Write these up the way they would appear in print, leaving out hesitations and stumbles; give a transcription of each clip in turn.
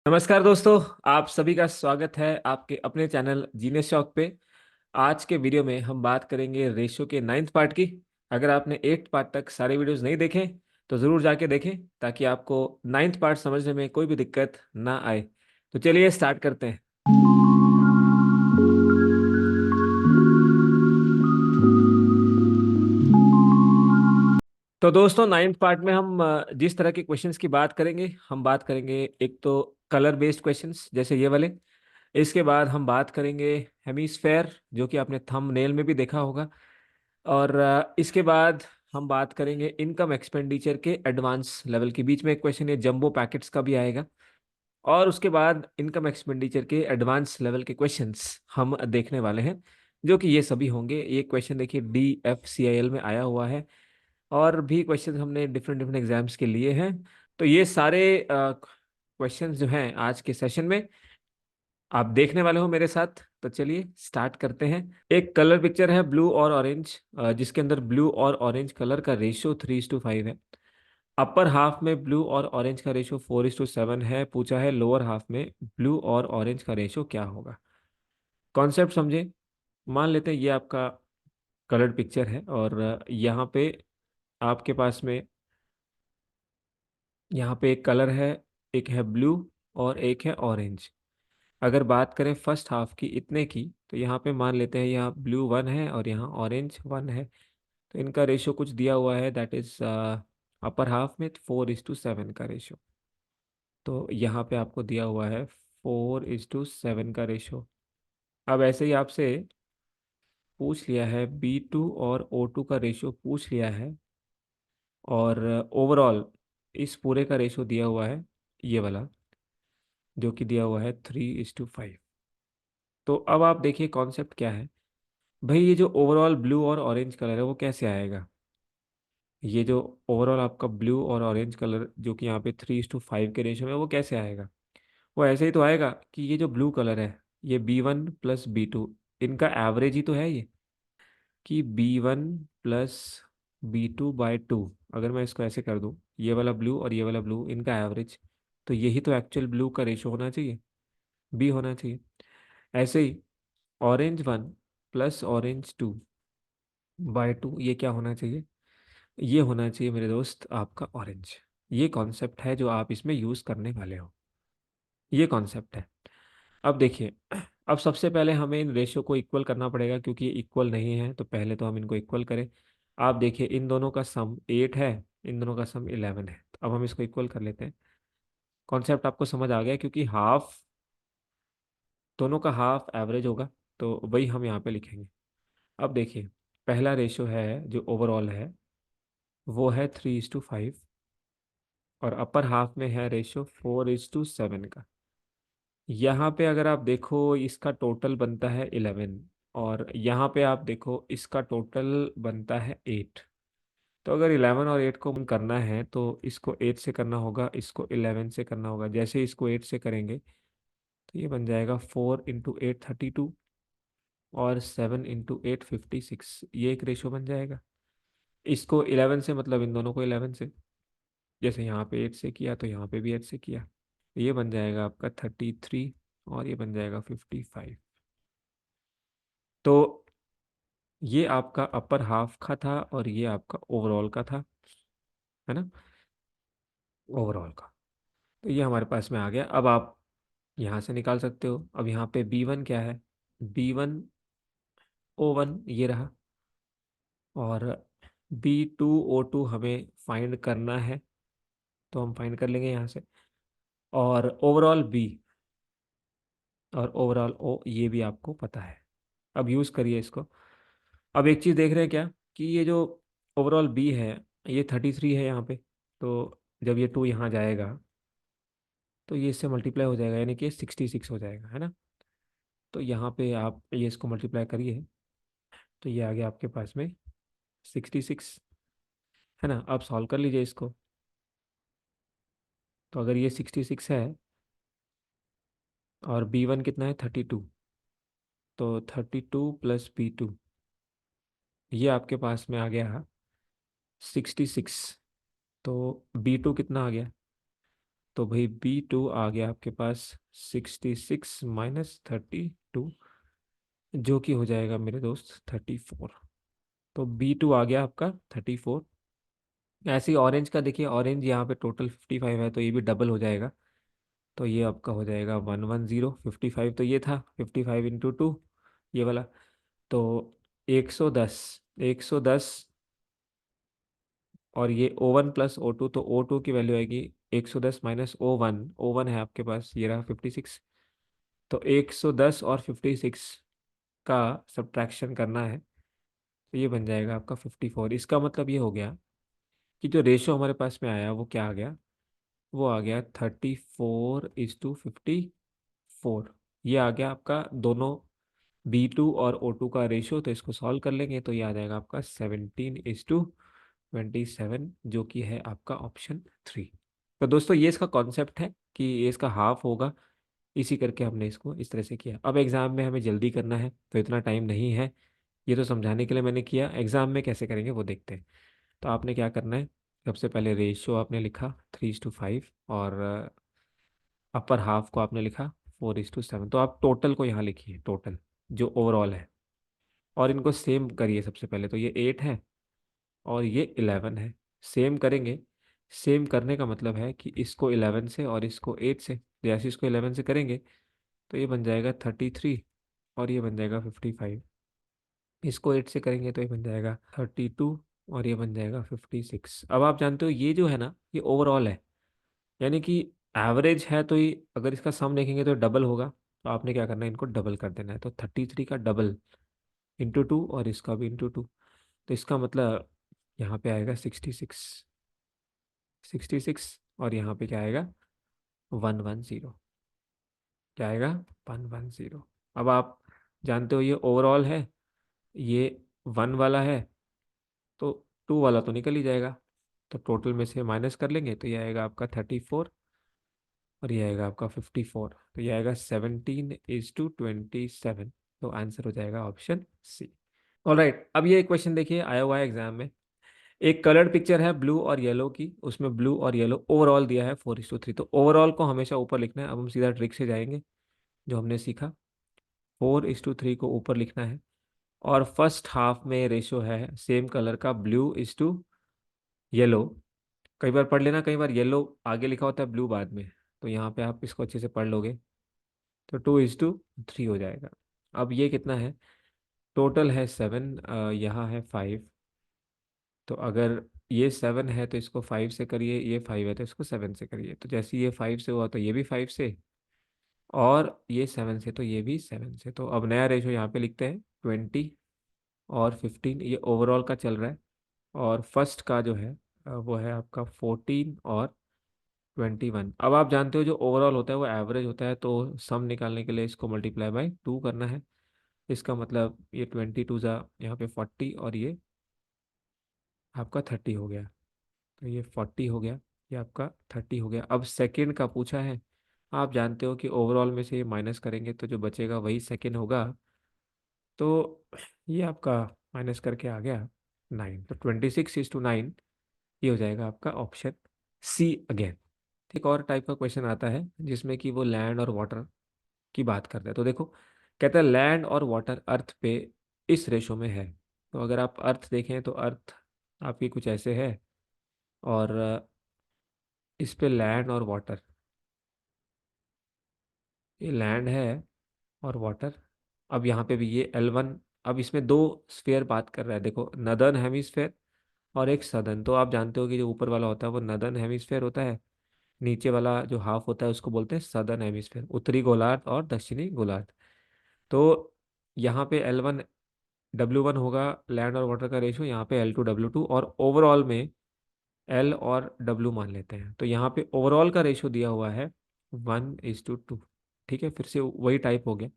नमस्कार दोस्तों। आप सभी का स्वागत है आपके अपने चैनल जीनियस शॉक पे। आज के वीडियो में हम बात करेंगे रेशियो के 9th पार्ट की। अगर आपने 8th पार्ट तक सारे वीडियोस नहीं देखे तो ज़रूर जाके देखें ताकि आपको 9th पार्ट समझने में कोई भी दिक्कत ना आए। तो चलिए स्टार्ट करते हैं। तो दोस्तों 9th पार्ट में हम जिस तरह के क्वेश्चंस की बात करेंगे, हम बात करेंगे एक तो कलर बेस्ड क्वेश्चंस जैसे ये वाले। इसके बाद हम बात करेंगे हेमिस्फेयर, जो कि आपने थंबनेल में भी देखा होगा। और इसके बाद हम बात करेंगे इनकम एक्सपेंडिचर के एडवांस लेवल के बीच में एक क्वेश्चन है, जंबो पैकेट्स का भी आएगा। और उसके बाद इनकम एक्सपेंडिचर के एडवांस लेवल के क्वेश्चंस हम देखने वाले हैं, जो कि ये सभी होंगे। ये क्वेश्चन देखिए DFCIL में आया हुआ है, और भी क्वेश्चंस हमने डिफरेंट डिफरेंट एग्जाम्स के लिए हैं। तो ये सारे क्वेश्चंस जो हैं आज के सेशन में आप देखने वाले हो मेरे साथ। तो चलिए स्टार्ट करते हैं। एक कलर पिक्चर है ब्लू और ऑरेंज, जिसके अंदर ब्लू और ऑरेंज कलर का रेशियो 3:5 है। अपर हाफ में ब्लू और ऑरेंज का रेशियो 4:7 है। पूछा है लोअर हाफ में ब्लू और ऑरेंज का रेशियो क्या होगा। कॉन्सेप्ट समझे। मान लेते हैं ये आपका कलर पिक्चर है, और यहाँ पे आपके पास में यहाँ पे एक कलर है, एक है ब्लू और एक है ऑरेंज। अगर बात करें फर्स्ट हाफ की इतने की, तो यहाँ पे मान लेते हैं यहाँ ब्लू 1 है और यहाँ ऑरेंज 1 है। तो इनका रेशियो कुछ दिया हुआ है, दैट इज अपर हाफ में 4:7 का रेशियो। तो यहाँ पे आपको दिया हुआ है 4:7 का रेशियो। अब ऐसे ही आपसे पूछ लिया है B2 और O2 का रेशियो पूछ लिया है, और ओवरऑल इस पूरे का रेशियो दिया हुआ है ये वाला, जो कि दिया हुआ है 3:5। तो अब आप देखिए कॉन्सेप्ट क्या है। भाई ये जो ओवरऑल ब्लू और ऑरेंज कलर है वो कैसे आएगा। ये जो ओवरऑल आपका ब्लू और ऑरेंज कलर जो कि यहाँ पे 3:5 के रेशियो में, वो कैसे आएगा। वो ऐसे ही तो आएगा कि ये जो ब्लू कलर है, ये B1 प्लस B2, इनका एवरेज ही तो है ये, कि B1 प्लस B2/2। अगर मैं इसको ऐसे कर दूं, ये वाला ब्लू और ये वाला ब्लू, इनका एवरेज, तो यही तो एक्चुअल ब्लू का रेशियो होना चाहिए, बी होना चाहिए। ऐसे ही ऑरेंज 1 प्लस ऑरेंज 2/2, ये क्या होना चाहिए, ये होना चाहिए मेरे दोस्त आपका ऑरेंज। ये कॉन्सेप्ट है जो आप इसमें यूज़ करने वाले हो, ये कॉन्सेप्ट है। अब देखिए, अब सबसे पहले हमें इन रेशियो को इक्वल करना पड़ेगा, क्योंकि ये इक्वल नहीं है, तो पहले तो हम इनको इक्वल करें। आप देखिए इन दोनों का सम 8 है, इन दोनों का सम 11 है, तो अब हम इसको इक्वल कर लेते हैं। कॉन्सेप्ट आपको समझ आ गया, क्योंकि हाफ, दोनों का हाफ एवरेज होगा, तो वही हम यहाँ पे लिखेंगे। अब देखिए, पहला रेशियो है जो ओवरऑल है वो है 3:5, और अपर हाफ में है रेशियो 4:7 का। यहाँ पे अगर आप देखो इसका टोटल बनता है 11, और यहाँ पे आप देखो इसका टोटल बनता है 8। तो अगर 11 और 8 को करना है तो इसको 8 से करना होगा, इसको 11 से करना होगा। जैसे ही इसको 8 से करेंगे तो ये बन जाएगा 4 × 8 32, और 7 × 8 56, ये एक रेशो बन जाएगा। इसको 11 से मतलब इन दोनों को 11 से, जैसे यहाँ पे 8 से किया तो यहाँ पे भी 8 से किया, ये बन जाएगा आपका 33, और ये बन जाएगा 55। तो ये आपका अपर हाफ का था, और ये आपका ओवरऑल का था, है ना, ओवरऑल का। तो ये हमारे पास में आ गया। अब आप यहाँ से निकाल सकते हो। अब यहाँ पे B1 क्या है, B1O1 ये रहा, और B2O2 हमें फाइंड करना है, तो हम फाइंड कर लेंगे यहाँ से। और ओवरऑल B और ओवरऑल O ये भी आपको पता है। अब यूज़ करिए इसको। अब एक चीज़ देख रहे हैं क्या, कि ये जो ओवरऑल B है, ये 33 है यहाँ पे। तो जब ये 2 यहाँ जाएगा तो ये इससे मल्टीप्लाई हो जाएगा, यानी कि 66 हो जाएगा, है ना। तो यहाँ पे आप ये इसको मल्टीप्लाई करिए, तो ये आ गया आपके पास में 66, है ना। आप सॉल्व कर लीजिए इसको। तो अगर ये 66 है और B1 कितना है 32, तो 32 + B2, ये आपके पास में आ गया 66। तो B2 कितना आ गया, तो भाई B2 आ गया आपके पास 66 - 32, जो कि हो जाएगा मेरे दोस्त 34। तो B2 आ गया आपका 34। ऐसे ही ऑरेंज का देखिए, ऑरेंज यहाँ पे टोटल 55 है, तो ये भी डबल हो जाएगा। तो ये आपका हो जाएगा 110। 55 तो ये था, 55 × 2 ये वाला। तो 110, 110। और ये O1 + O2, तो O2 की वैल्यू आएगी 110 - O1। O1 है आपके पास, ये रहा 56। तो 110 और 56 का सब्ट्रैक्शन करना है, तो ये बन जाएगा आपका 54। इसका मतलब ये हो गया कि जो रेशो हमारे पास में आया वो क्या आ गया, वो आ गया 34:54। ये आ गया आपका दोनों B2 और O2 का रेशो। तो इसको सॉल्व कर लेंगे तो ये आ जाएगा आपका 17:27, जो कि है आपका ऑप्शन 3। तो दोस्तों ये इसका कॉन्सेप्ट है कि ये इसका हाफ होगा, इसी करके हमने इसको इस तरह से किया। अब एग्जाम में हमें जल्दी करना है तो इतना टाइम नहीं है, ये तो समझाने के लिए मैंने किया। एग्जाम में कैसे करेंगे वो देखते हैं। तो आपने क्या करना है, सबसे पहले रेशियो आपने लिखा 3:5, और अपर हाफ को आपने लिखा 4:7। तो आप टोटल को यहाँ लिखिए, टोटल जो ओवरऑल है, और इनको सेम करिए। सबसे पहले तो ये 8 है और ये 11 है, सेम करेंगे। सेम करने का मतलब है कि इसको 11 से और इसको 8 से, जैसे इसको 11 से करेंगे तो ये बन जाएगा 33, और ये बन जाएगा 55। इसको 8 से करेंगे तो ये बन जाएगा 32, और ये बन जाएगा 56। अब आप जानते हो ये जो है ना, ये ओवरऑल है, यानी कि एवरेज है। तो ये अगर इसका सम देखेंगे तो डबल होगा, तो आपने क्या करना है, इनको डबल कर देना है। तो 33 का डबल × 2, और इसका भी × 2। तो इसका मतलब यहाँ पे आएगा 66, 66, और यहाँ पे क्या आएगा 110। क्या आएगा 110। अब आप जानते हो ये ओवरऑल है, ये 1 वाला है, तो 2 वाला तो निकल ही जाएगा। तो टोटल में से माइनस कर लेंगे तो ये आएगा आपका 34, और ये आएगा आपका 54। तो ये आएगा 17:27। तो आंसर हो जाएगा ऑप्शन C। ऑलराइट, अब ये एक क्वेश्चन देखिए आया हुआ है एग्जाम में। एक कलर्ड पिक्चर है ब्लू और येलो की, उसमें ब्लू और येलो ओवरऑल दिया है 4:3। तो ओवरऑल को हमेशा ऊपर लिखना है। अब हम सीधा ट्रिक से जाएंगे, जो हमने सीखा। 4:3 को ऊपर लिखना है, और फर्स्ट हाफ में रेशो है सेम कलर का ब्लू:येलो। कई बार पढ़ लेना, कई बार येलो आगे लिखा होता है, ब्लू बाद में। तो यहाँ पे आप इसको अच्छे से पढ़ लोगे तो 2:3 हो जाएगा। अब ये कितना है, टोटल है 7, यहाँ है 5। तो अगर ये 7 है तो इसको 5 से करिए, ये 5 है तो इसको 7 से करिए। तो जैसे ये 5 से हुआ तो ये भी 5 से, और ये 7 से तो ये भी 7 से। तो अब नया रेशो यहाँ पे लिखते हैं 20 और 15। ये ओवरऑल का चल रहा है, और फर्स्ट का जो है वो है आपका 14 और 21। अब आप जानते हो जो ओवरऑल होता है वो एवरेज होता है, तो सम निकालने के लिए इसको × 2 करना है। इसका मतलब ये 22 ज़ा यहाँ पे 40, और ये आपका 30 हो गया। तो ये 40 हो गया, ये आपका 30 हो गया। अब सेकंड का पूछा है। आप जानते हो कि ओवरऑल में से ये माइनस करेंगे तो जो बचेगा वही सेकंड होगा। तो ये आपका माइनस करके आ गया 9। तो 26:9, ये हो जाएगा आपका ऑप्शन C अगेन। एक और टाइप का क्वेश्चन आता है जिसमें कि वो लैंड और वाटर की बात करता है। तो देखो, कहता है लैंड और वाटर अर्थ पे इस रेशो में है। तो अगर आप अर्थ देखें तो अर्थ आपकी कुछ ऐसे है, और इस पे लैंड और वाटर, ये लैंड है और वाटर। अब यहाँ पे भी ये L1। अब इसमें दो स्फीयर बात कर रहा है, देखो, नदर्न हेमिस्फेयर और एक सदर्न। तो आप जानते हो कि जो ऊपर वाला होता है वो नदर्न हेमिस्फेयर होता है, नीचे वाला जो हाफ होता है उसको बोलते हैं सदर्न हेमिस्फेयर, उत्तरी गोलार्ध और दक्षिणी गोलार्ध। तो यहाँ पे L1W1 होगा, लैंड और वाटर का रेशियो। यहाँ पे L2W2, और ओवरऑल में L और W मान लेते हैं। तो यहाँ पे ओवरऑल का रेशियो दिया हुआ है 1:2। ठीक है, फिर से वही टाइप हो गया।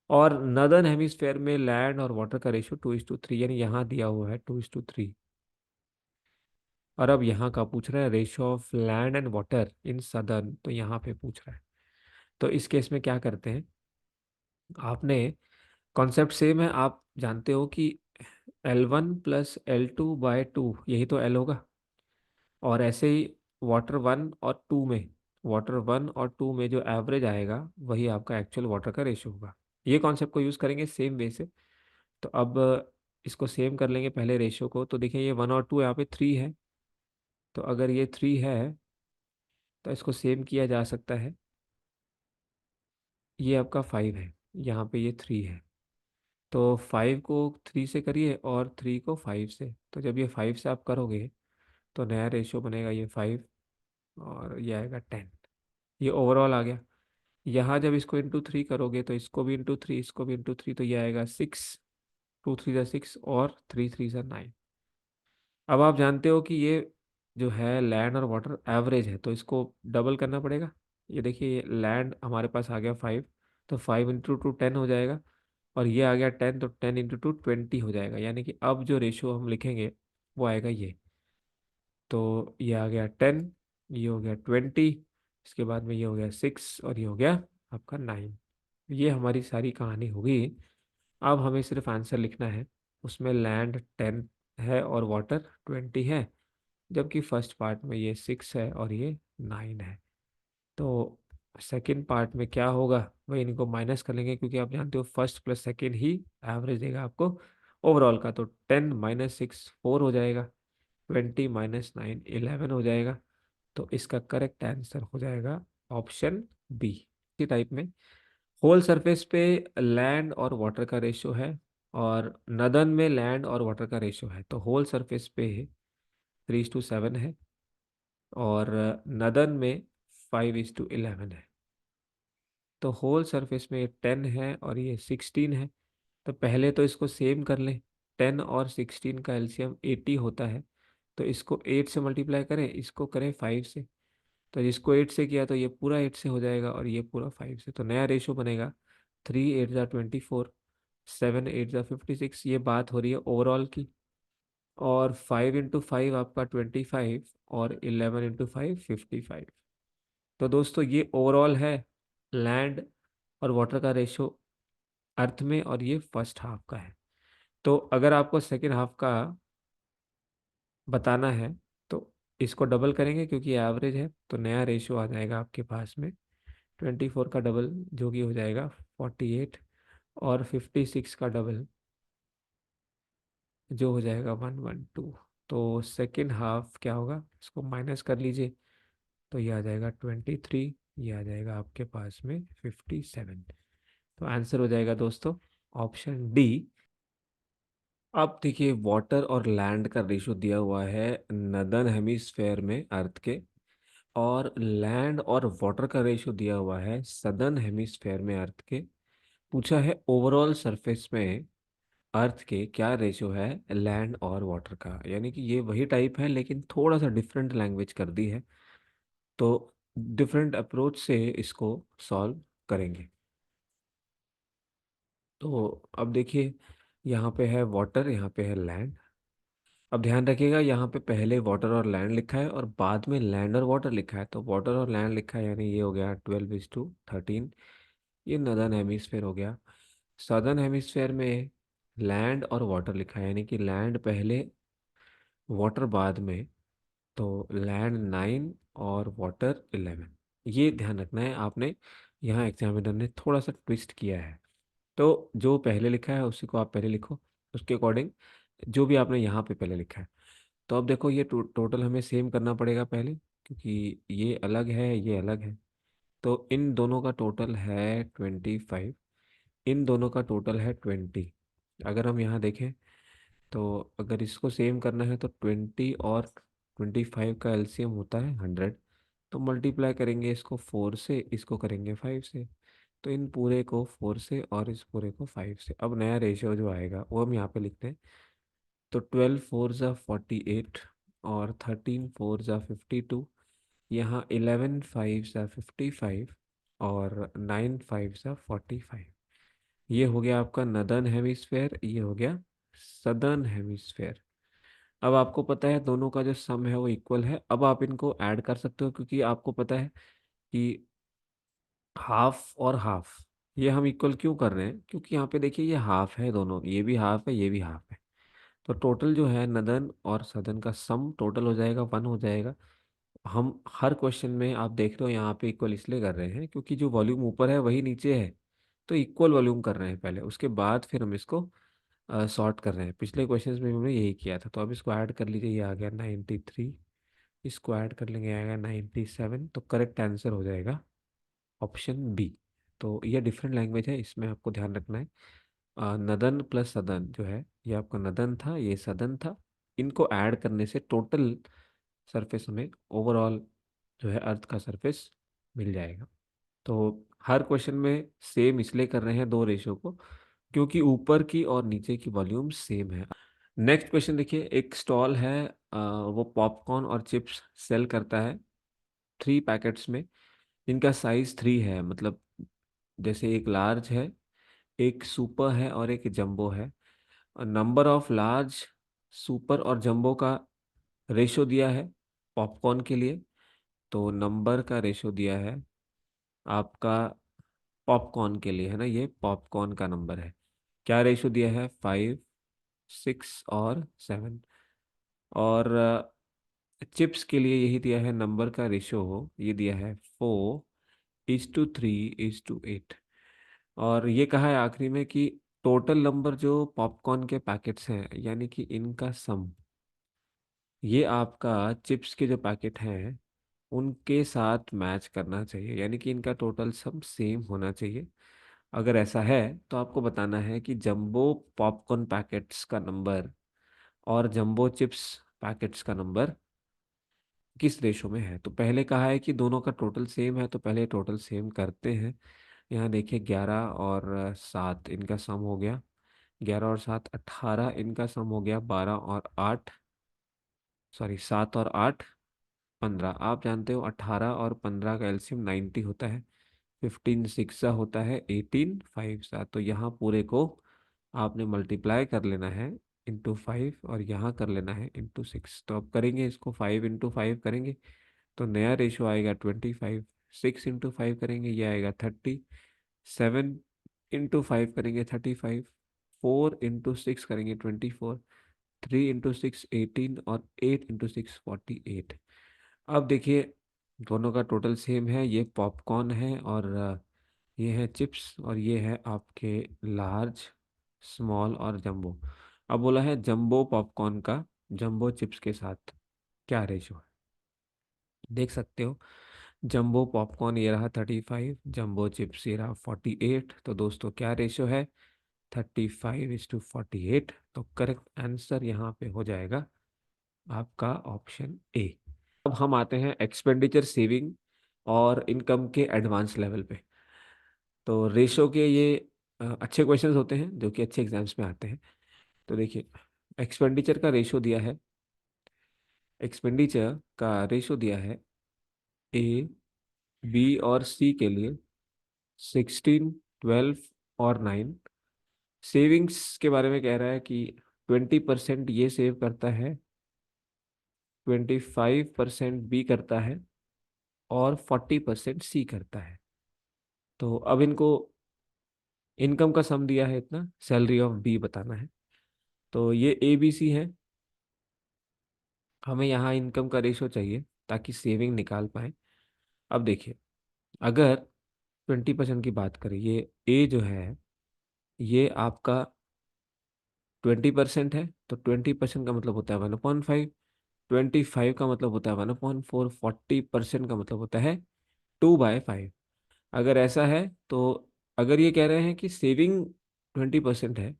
और नदर्न हेमिस्फेयर में लैंड और वाटर का रेशियो 2:3, यानी यहाँ दिया हुआ है 2:3। और अब यहाँ का पूछ रहा है ratio of land and water in southern, तो यहाँ पे पूछ रहा है। तो इस केस में क्या करते हैं, आपने कॉन्सेप्ट सेम है। आप जानते हो कि L1 + L2/2, यही तो L होगा। और ऐसे ही वाटर 1 और 2 में वाटर 1 और 2 में जो एवरेज आएगा वही आपका एक्चुअल वाटर का रेशियो होगा। ये कॉन्सेप्ट को यूज़ करेंगे सेम वे से। तो अब इसको सेम कर लेंगे पहले रेशियो को। तो देखिए ये 1 और 2 यहाँ पे 3 है। तो अगर ये 3 है तो इसको सेम किया जा सकता है। ये आपका 5 है, यहाँ पे ये 3 है। तो 5 को 3 से करिए और 3 को 5 से। तो जब ये 5 से आप करोगे तो नया रेशियो बनेगा ये 5 और ये आएगा 10। ये ओवरऑल आ गया। यहाँ जब इसको इंटू 3 करोगे तो इसको भी इंटू 3, इसको भी इंटू 3, तो ये आएगा 6। 2 3 ज़ा 6 और 3 3 ज़ा 9। अब आप जानते हो कि ये जो है लैंड और वाटर एवरेज है, तो इसको डबल करना पड़ेगा। ये देखिए लैंड हमारे पास आ गया 5, तो 5 इंटू 2 10 हो जाएगा। और ये आ गया 10, तो 10 इंटू 2 20 हो जाएगा। यानी कि अब जो रेशियो हम लिखेंगे वो आएगा ये। तो ये आ गया 10, ये हो गया 20, इसके बाद में ये हो गया 6 और ये हो गया आपका 9। ये हमारी सारी कहानी होगी। अब हमें सिर्फ आंसर लिखना है। उसमें लैंड 10 है और वाटर 20 है, जबकि फर्स्ट पार्ट में ये 6 है और ये 9 है। तो सेकंड पार्ट में क्या होगा, वही इनको माइनस कर लेंगे, क्योंकि आप जानते हो फर्स्ट प्लस सेकंड ही एवरेज देगा आपको ओवरऑल का। तो 10 - 6 4 हो जाएगा, 20 - 9 11 हो जाएगा। तो इसका करेक्ट आंसर हो जाएगा ऑप्शन बी। इसी टाइप में होल सरफेस पे लैंड और वाटर का रेशियो है, और नदन में लैंड और वाटर का रेशियो है। तो होल सरफेस पे 3:7 है, और नदन में 5:11 है। तो होल सरफेस में 10 है और ये 16 है। तो पहले तो इसको सेम कर लें। 10 और 16 का एलसीएम 80 होता है। तो इसको 8 से मल्टीप्लाई करें, इसको करें 5 से। तो जिसको 8 से किया तो ये पूरा 8 से हो जाएगा और ये पूरा 5 से। तो नया रेशो बनेगा 3 8 ज़ा 24, 7 8 ज़ा 56। ये बात हो रही है ओवरऑल की। और 5 इंटू 5 आपका 25, और 11 इंटू 5 55। तो दोस्तों ये ओवरऑल है लैंड और वाटर का रेशो अर्थ में, और ये फर्स्ट हाफ का है। तो अगर आपको सेकेंड हाफ का बताना है तो इसको डबल करेंगे, क्योंकि एवरेज है। तो नया रेशियो आ जाएगा आपके पास में 24 का डबल, जो कि हो जाएगा 48, और 56 का डबल, जो हो जाएगा 112। तो सेकेंड हाफ क्या होगा, इसको माइनस कर लीजिए। तो ये आ जाएगा 23, ये आ जाएगा आपके पास में 57। तो आंसर हो जाएगा दोस्तों ऑप्शन डी। अब देखिए वाटर और लैंड का रेशो दिया हुआ है नदर्न हेमिस्फेयर में अर्थ के, और लैंड और वाटर का रेशो दिया हुआ है सदर्न हेमिस्फेयर में अर्थ के। पूछा है ओवरऑल सरफेस में अर्थ के क्या रेशो है लैंड और वाटर का। यानी कि ये वही टाइप है, लेकिन थोड़ा सा डिफरेंट लैंग्वेज कर दी है। तो डिफरेंट अप्रोच से इसको सॉल्व करेंगे। तो अब देखिए यहाँ पे है वाटर, यहाँ पे है लैंड। अब ध्यान रखिएगा यहाँ पे पहले वाटर और लैंड लिखा है और बाद में लैंड और वाटर लिखा है। तो वाटर और लैंड लिखा है, यानी ये हो गया 12:13। ये नदर्न हेमिस्फेयर हो गया। सदर्न हेमिस्फेयर में लैंड और वाटर लिखा है, यानी कि लैंड पहले वाटर बाद में। तो लैंड 9 और वाटर 11। ये ध्यान रखना है आपने, यहाँ एग्जामिनर ने थोड़ा सा ट्विस्ट किया है। तो जो पहले लिखा है उसी को आप पहले लिखो, उसके अकॉर्डिंग जो भी आपने यहाँ पे पहले लिखा है। तो अब देखो ये टोटल हमें सेम करना पड़ेगा पहले, क्योंकि ये अलग है ये अलग है। तो इन दोनों का टोटल है 25, इन दोनों का टोटल है 20। अगर हम यहाँ देखें तो अगर इसको सेम करना है तो 20 और 25 का एलसीएम होता है 100। तो मल्टीप्लाई करेंगे इसको 4 से, इसको करेंगे 5 से। तो इन पूरे को 4 से और इस पूरे को 5 से। अब नया रेशियो जो आएगा वो हम यहाँ पे लिखते हैं। तो 12 4 ज़ा 48, और 13 4 ज़ा 52। यहाँ 11 5 ज़ा 55, और 9 5 ज़ा 45। ये हो गया आपका नदर्न हेमिस्फेयर, ये हो गया सदर्न हेमिस्फेयर। अब आपको पता है दोनों का जो सम है वो इक्वल है। अब आप इनको ऐड कर सकते हो, क्योंकि आपको पता है कि हाफ और हाफ ये हम इक्वल क्यों कर रहे हैं, क्योंकि यहाँ पे देखिए ये हाफ है, दोनों ये भी हाफ है ये भी हाफ है। तो टोटल जो है नदर्न और सदर्न का सम टोटल हो जाएगा 1 हो जाएगा। हम हर क्वेश्चन में आप देख रहे हो यहाँ पे इक्वल इसलिए कर रहे हैं क्योंकि जो वॉल्यूम ऊपर है वही नीचे है। तो इक्वल वॉल्यूम कर रहे हैं पहले, उसके बाद फिर हम इसको सॉर्ट कर रहे हैं। पिछले क्वेश्चंस में भी हमने यही किया था। तो अब इसको ऐड कर लीजिए, ये आ गया 93, इसको ऐड कर लेंगे आएगा 97। तो करेक्ट आंसर हो जाएगा ऑप्शन बी। तो ये डिफरेंट लैंग्वेज है, इसमें आपको ध्यान रखना है। नदन प्लस सदन जो है, ये आपका नदन था, ये सदन था। इनको ऐड करने से टोटल सरफेस हमें ओवरऑल जो है अर्थ का सरफेस मिल जाएगा। तो हर क्वेश्चन में सेम इसलिए कर रहे हैं दो रेशियो को, क्योंकि ऊपर की और नीचे की वॉल्यूम सेम है। नेक्स्ट क्वेश्चन देखिए, एक स्टॉल है, वो पॉपकॉर्न और चिप्स सेल करता है 3 पैकेट्स में। इनका साइज 3 है, मतलब जैसे एक लार्ज है, एक सुपर है और एक जंबो है। नंबर ऑफ लार्ज, सुपर और जंबो का रेशो दिया है पॉपकॉर्न के लिए। तो नंबर का रेशो दिया है आपका पॉपकॉर्न के लिए, है ना, ये पॉपकॉर्न का नंबर है। क्या रेशो दिया है? 5, 6 और 7। और चिप्स के लिए यही दिया है, नंबर का रेशो हो ये दिया है 4:3:8। और ये कहा है आखिरी में कि टोटल नंबर जो पॉपकॉर्न के पैकेट्स हैं, यानी कि इनका सम, ये आपका चिप्स के जो पैकेट हैं उनके साथ मैच करना चाहिए, यानी कि इनका टोटल सम सेम होना चाहिए। अगर ऐसा है तो आपको बताना है कि जंबो पॉपकॉर्न पैकेट्स का नंबर और जंबो चिप्स पैकेट्स का नंबर किस रेशो में है। तो पहले कहा है कि दोनों का टोटल सेम है, तो पहले टोटल सेम करते हैं। यहाँ देखिए 11 और 7 इनका सम हो गया, 11 और 7 18, इनका सम हो गया 12 और 8, सॉरी 7 और 8 15। आप जानते हो 18 और 15 का एलसीएम 90 होता है। 15 6 होता है 18, 5 तो यहाँ पूरे को आपने मल्टीप्लाई कर लेना है ×5, और यहाँ कर लेना है ×6। तो अब करेंगे इसको, 5 × 5 करेंगे तो नया रेशो आएगा 25। 6 × 5 करेंगे ये आएगा 30। 7 × 5 करेंगे 35। 4 × 6 करेंगे 24। 3 × 6 18, और 8 × 6 48। अब देखिए दोनों का टोटल सेम है, ये पॉपकॉर्न है और ये है चिप्स, और ये है आपके लार्ज, स्मॉल और जंबो। अब बोला है जंबो पॉपकॉर्न का जंबो चिप्स के साथ क्या रेशो है। देख सकते हो जंबो पॉपकॉर्न ये रहा 35, जंबो चिप्स ये रहा 48। तो दोस्तों क्या रेशो है? 35:48। तो करेक्ट आंसर यहाँ पे हो जाएगा आपका ऑप्शन ए। अब हम आते हैं एक्सपेंडिचर, सेविंग और इनकम के एडवांस लेवल पे। तो रेशो के ये अच्छे क्वेश्चंस होते हैं जो कि अच्छे एग्जाम्स में आते हैं। तो देखिए एक्सपेंडिचर का रेशो दिया है, एक्सपेंडिचर का रेशो दिया है ए, बी और सी के लिए 16, 12 और 9। सेविंग्स के बारे में कह रहा है कि 20% ये सेव करता है, 25% बी करता है और 40% सी करता है। तो अब इनको इनकम का सम दिया है इतना, सैलरी ऑफ बी बताना है। तो ये ए बी सी है, हमें यहाँ इनकम का रेशो चाहिए ताकि सेविंग निकाल पाए। अब देखिए अगर 20% की बात करें, ये ए जो है ये आपका 20% है, तो 20% का मतलब होता है 1/5। 25 का मतलब होता है 1/4। 40% का मतलब होता है 2/5। अगर ऐसा है तो, अगर ये कह रहे हैं कि सेविंग 20% है, तो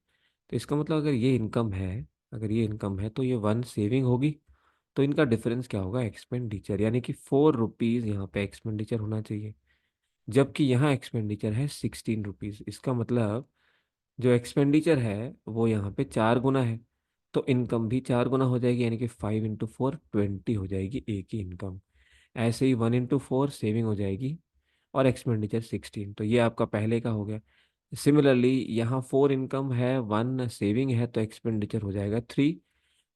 इसका मतलब अगर ये इनकम है, अगर ये इनकम है तो ये 1 सेविंग होगी। तो इनका डिफरेंस क्या होगा? एक्सपेंडिचर, यानी कि 4 रुपीज़ यहाँ पे एक्सपेंडिचर होना चाहिए, जबकि यहाँ एक्सपेंडिचर है 16 रुपीज़। इसका मतलब जो एक्सपेंडिचर है वो यहाँ पे 4 गुना है, तो इनकम भी 4 गुना हो जाएगी, यानी कि 5 × 4 20 हो जाएगी एक ही इनकम। ऐसे ही 1 × 4 सेविंग हो जाएगी और एक्सपेंडिचर 16। तो ये आपका पहले का हो गया। सिमिलरली यहाँ 4 इनकम है, 1 सेविंग है, तो एक्सपेंडिचर हो जाएगा 3।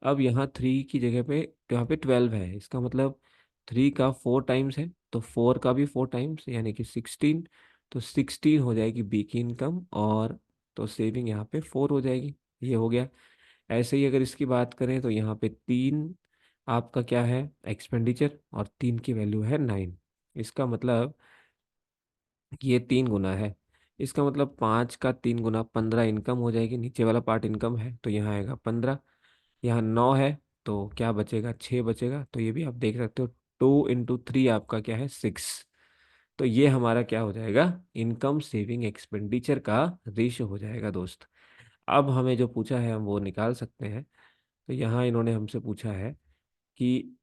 अब यहाँ 3 की जगह पे यहाँ पे 12 है, इसका मतलब 3 का 4 टाइम्स है, तो 4 का भी 4 टाइम्स यानी कि 16। तो 16 हो जाएगी बी की इनकम, और तो सेविंग यहाँ पे 4 हो जाएगी। ये हो गया। ऐसे ही अगर इसकी बात करें तो यहाँ पे 3 आपका क्या है, एक्सपेंडिचर, और 3 की वैल्यू है 9। इसका मतलब ये 3 गुना है। इसका मतलब 5 का 3 गुना 15 इनकम हो जाएगी, नीचे वाला पार्ट इनकम है तो यहाँ आएगा 15। यहाँ 9 है तो क्या बचेगा, 6 बचेगा। तो ये भी आप देख सकते हो, 2 × 3 आपका क्या है, 6। तो ये हमारा क्या हो जाएगा, इनकम सेविंग एक्सपेंडिचर का रेशियो हो जाएगा दोस्त। अब हमें जो पूछा है हम वो निकाल सकते हैं। तो यहाँ इन्होंने हमसे पूछा है कि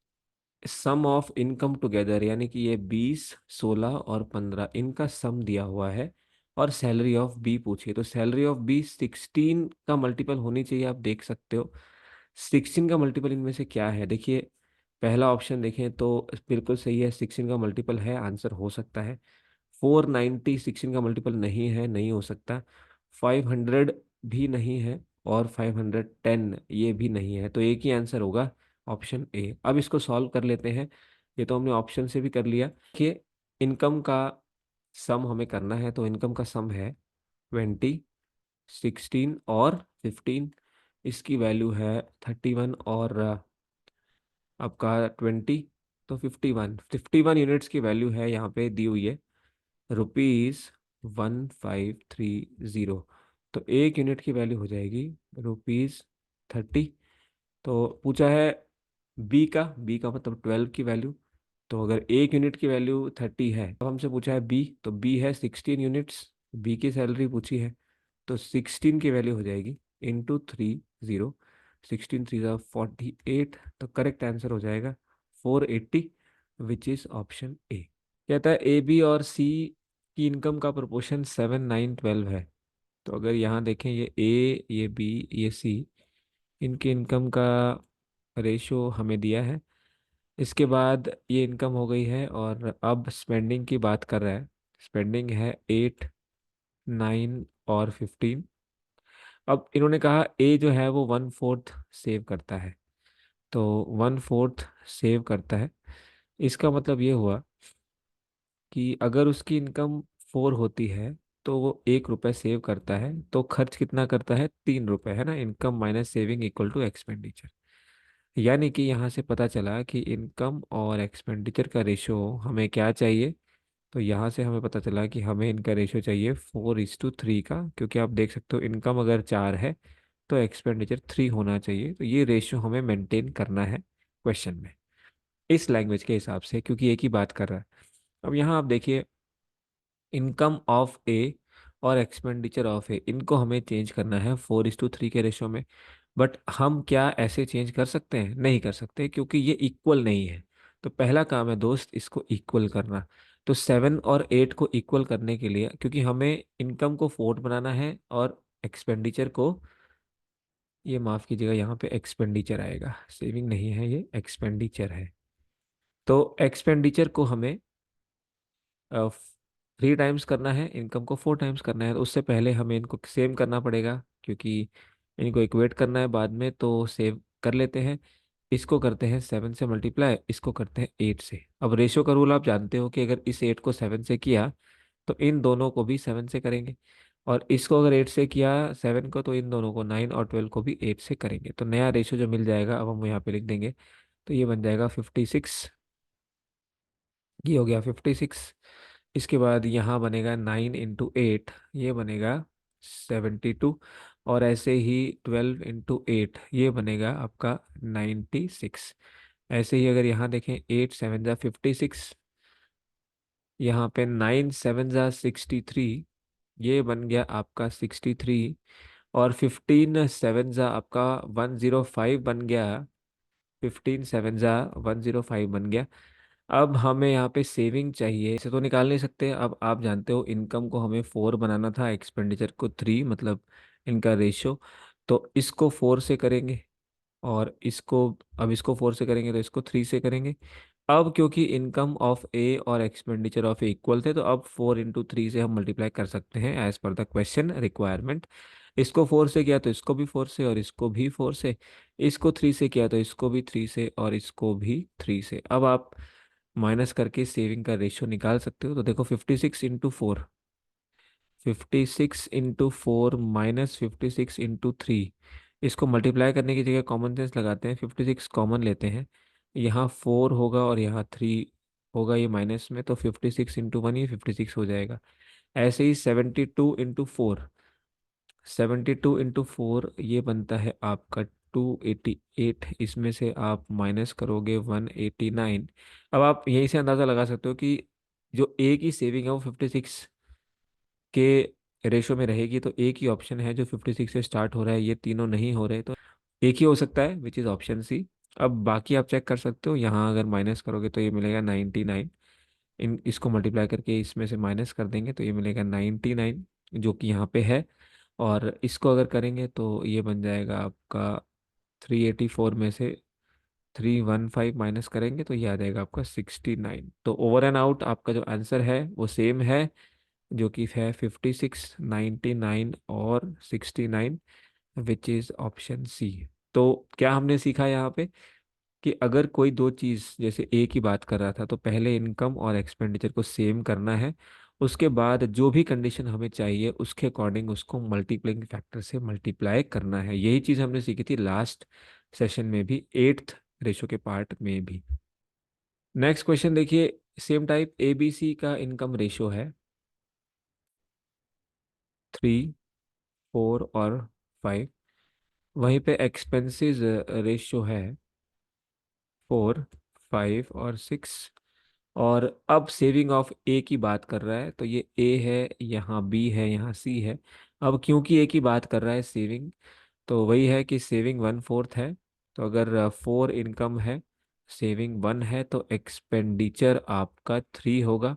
सम ऑफ इनकम टुगेदर, यानी कि ये 20, 16 और 15 इनका सम दिया हुआ है, और सैलरी ऑफ बी पूछिए। तो सैलरी ऑफ बी 16 का मल्टीपल होनी चाहिए, आप देख सकते हो। 16 का मल्टीपल इनमें से क्या है, देखिए पहला ऑप्शन देखें तो बिल्कुल सही है, 16 का मल्टीपल है, आंसर हो सकता है। 490 16 का मल्टीपल नहीं है, नहीं हो सकता। 500 भी नहीं है, और 510 ये भी नहीं है, तो एक ही आंसर होगा, ऑप्शन ए। अब इसको सॉल्व कर लेते हैं। ये तो हमने ऑप्शन से भी कर लिया कि इनकम का सम हमें करना है, तो इनकम का सम है 20, 16 और 15। इसकी वैल्यू है 31 और आपका 20। तो 51 यूनिट्स की वैल्यू है, यहाँ पे दी हुई है ₹1530। तो 1 यूनिट की वैल्यू हो जाएगी ₹30। तो पूछा है बी का मतलब 12 की वैल्यू। तो अगर 1 यूनिट की वैल्यू 30 है, अब हमसे पूछा है बी, तो बी है 16 यूनिट्स, बी की सैलरी पूछी है। तो 16 की वैल्यू हो जाएगी × 30, 16 3 × 48। तो करेक्ट आंसर हो जाएगा 480, विच इज ऑप्शन ए। कहता है ए बी और सी की इनकम का प्रोपोर्शन 7 9 12 है। तो अगर यहाँ देखें, ये ए, ये बी, ये सी, इनके इनकम का रेशो हमें दिया है। इसके बाद ये इनकम हो गई है, और अब स्पेंडिंग की बात कर रहा है। स्पेंडिंग है 8, 9 और 15। अब इन्होंने कहा ए जो है वो 1/4 सेव करता है। तो 1/4 सेव करता है, इसका मतलब ये हुआ कि अगर उसकी इनकम 4 होती है तो वो 1 रुपये सेव करता है, तो खर्च कितना करता है, 3 रुपये, है ना। Income minus saving equal to expenditure. यानी कि यहाँ से पता चला कि इनकम और एक्सपेंडिचर का रेशो हमें क्या चाहिए। तो यहाँ से हमें पता चला कि हमें इनका रेशो चाहिए 4:3 का, क्योंकि आप देख सकते हो इनकम अगर 4 है तो एक्सपेंडिचर 3 होना चाहिए। तो ये रेशो हमें मेंटेन करना है क्वेश्चन में, इस लैंग्वेज के हिसाब से, क्योंकि एक ही बात कर रहा है। अब यहाँ आप देखिए, इनकम ऑफ ए और एक्सपेंडिचर ऑफ ए, इनको हमें चेंज करना है 4:3 के रेशो में। बट हम क्या ऐसे चेंज कर सकते हैं, नहीं कर सकते, क्योंकि ये इक्वल नहीं है। तो पहला काम है दोस्त इसको इक्वल करना। तो 7 और 8 को इक्वल करने के लिए, क्योंकि हमें इनकम को 4 बनाना है और एक्सपेंडिचर को, ये माफ़ कीजिएगा, यहाँ पे एक्सपेंडिचर आएगा, सेविंग नहीं है, ये एक्सपेंडिचर है। तो एक्सपेंडिचर को हमें 3 टाइम्स करना है, इनकम को 4 टाइम्स करना है। तो उससे पहले हमें इनको सेम करना पड़ेगा, क्योंकि इनको इक्वेट करना है बाद में, तो सेव कर लेते हैं। इसको करते हैं 7 से मल्टीप्लाई, इसको करते हैं 8 से। अब रेशो का रूल आप जानते हो कि अगर इस 8 को 7 से किया तो इन दोनों को भी 7 से करेंगे, और इसको अगर 8 से किया 7 को, तो इन दोनों को 9 और 12 को भी 8 से करेंगे। तो नया रेशो जो मिल जाएगा, अब हम यहाँ पे लिख देंगे। तो ये बन जाएगा 56, ये हो गया 56। इसके बाद यहाँ बनेगा 9 × 8, ये बनेगा 72। और ऐसे ही 12 × 8, ये बनेगा आपका 96। ऐसे ही अगर यहाँ देखें, 8 7 × 56, यहाँ पे 9 7 × 63, ये बन गया आपका 63। और 15 7 आपका 105 बन गया, 15 7 105 बन गया। अब हमें यहाँ पे सेविंग चाहिए, इसे तो निकाल नहीं सकते। अब आप जानते हो इनकम को हमें 4 बनाना था, एक्सपेंडिचर को 3, मतलब इनका रेशो। तो इसको 4 से करेंगे, और इसको, अब इसको 4 से करेंगे तो इसको 3 से करेंगे। अब क्योंकि इनकम ऑफ ए और एक्सपेंडिचर ऑफ ए इक्वल थे, तो अब 4 × 3 से हम मल्टीप्लाई कर सकते हैं as per the question requirement. इसको 4 से किया तो इसको भी 4 से, और इसको भी 4 से। इसको 3 से किया तो इसको भी 3 से, और इसको भी 3 से। अब आप माइनस करके सेविंग का रेशियो निकाल सकते हो। तो देखो, 56 × 4, 56 × 4 माइनस 56 × 3, इसको मल्टीप्लाई करने की जगह कॉमन सेंस लगाते हैं, 56 कॉमन लेते हैं, यहाँ 4 होगा और यहाँ 3 होगा, ये माइनस में, तो 56 × 1 ये 56 हो जाएगा। ऐसे ही 72 × 4, 72 × 4 ये बनता है आपका 288। इसमें से आप माइनस करोगे 189। अब आप यहीं से अंदाज़ा लगा सकते हो कि जो ए की सेविंग है वो 56 के रेशो में रहेगी, तो एक ही ऑप्शन है जो 56 से स्टार्ट हो रहा है, ये तीनों नहीं हो रहे, तो एक ही हो सकता है, विच इज़ ऑप्शन सी। अब बाकी आप चेक कर सकते हो, यहाँ अगर माइनस करोगे तो ये मिलेगा 99। इन इसको मल्टीप्लाई करके इसमें से माइनस कर देंगे तो ये मिलेगा 99, जो कि यहाँ पे है। और इसको अगर करेंगे तो ये बन जाएगा आपका 384 में से 315 माइनस करेंगे तो ये आ जाएगा आपका 69। तो ओवर एंड आउट आपका जो आंसर है वो सेम है, जो कि है 56, 99 और 69, विच इज़ ऑप्शन सी। तो क्या हमने सीखा यहाँ पे कि अगर कोई दो चीज़, जैसे ए की बात कर रहा था, तो पहले इनकम और एक्सपेंडिचर को सेम करना है, उसके बाद जो भी कंडीशन हमें चाहिए उसके अकॉर्डिंग उसको मल्टीप्लाइंग फैक्टर से मल्टीप्लाई करना है। यही चीज़ हमने सीखी थी लास्ट सेशन में भी, एट्थ रेशो के पार्ट में भी। नेक्स्ट क्वेश्चन देखिए, सेम टाइप एबीसी का इनकम रेशो है 3, 4 और 5। वहीं पे एक्सपेंसेस रेशो है 4, 5 और 6। और अब सेविंग ऑफ ए की बात कर रहा है, तो ये ए है, यहाँ बी है, यहाँ सी है। अब क्योंकि ए की बात कर रहा है सेविंग, तो वही है कि सेविंग 1/4 है। तो अगर 4 इनकम है, सेविंग 1 है, तो एक्सपेंडिचर आपका 3 होगा।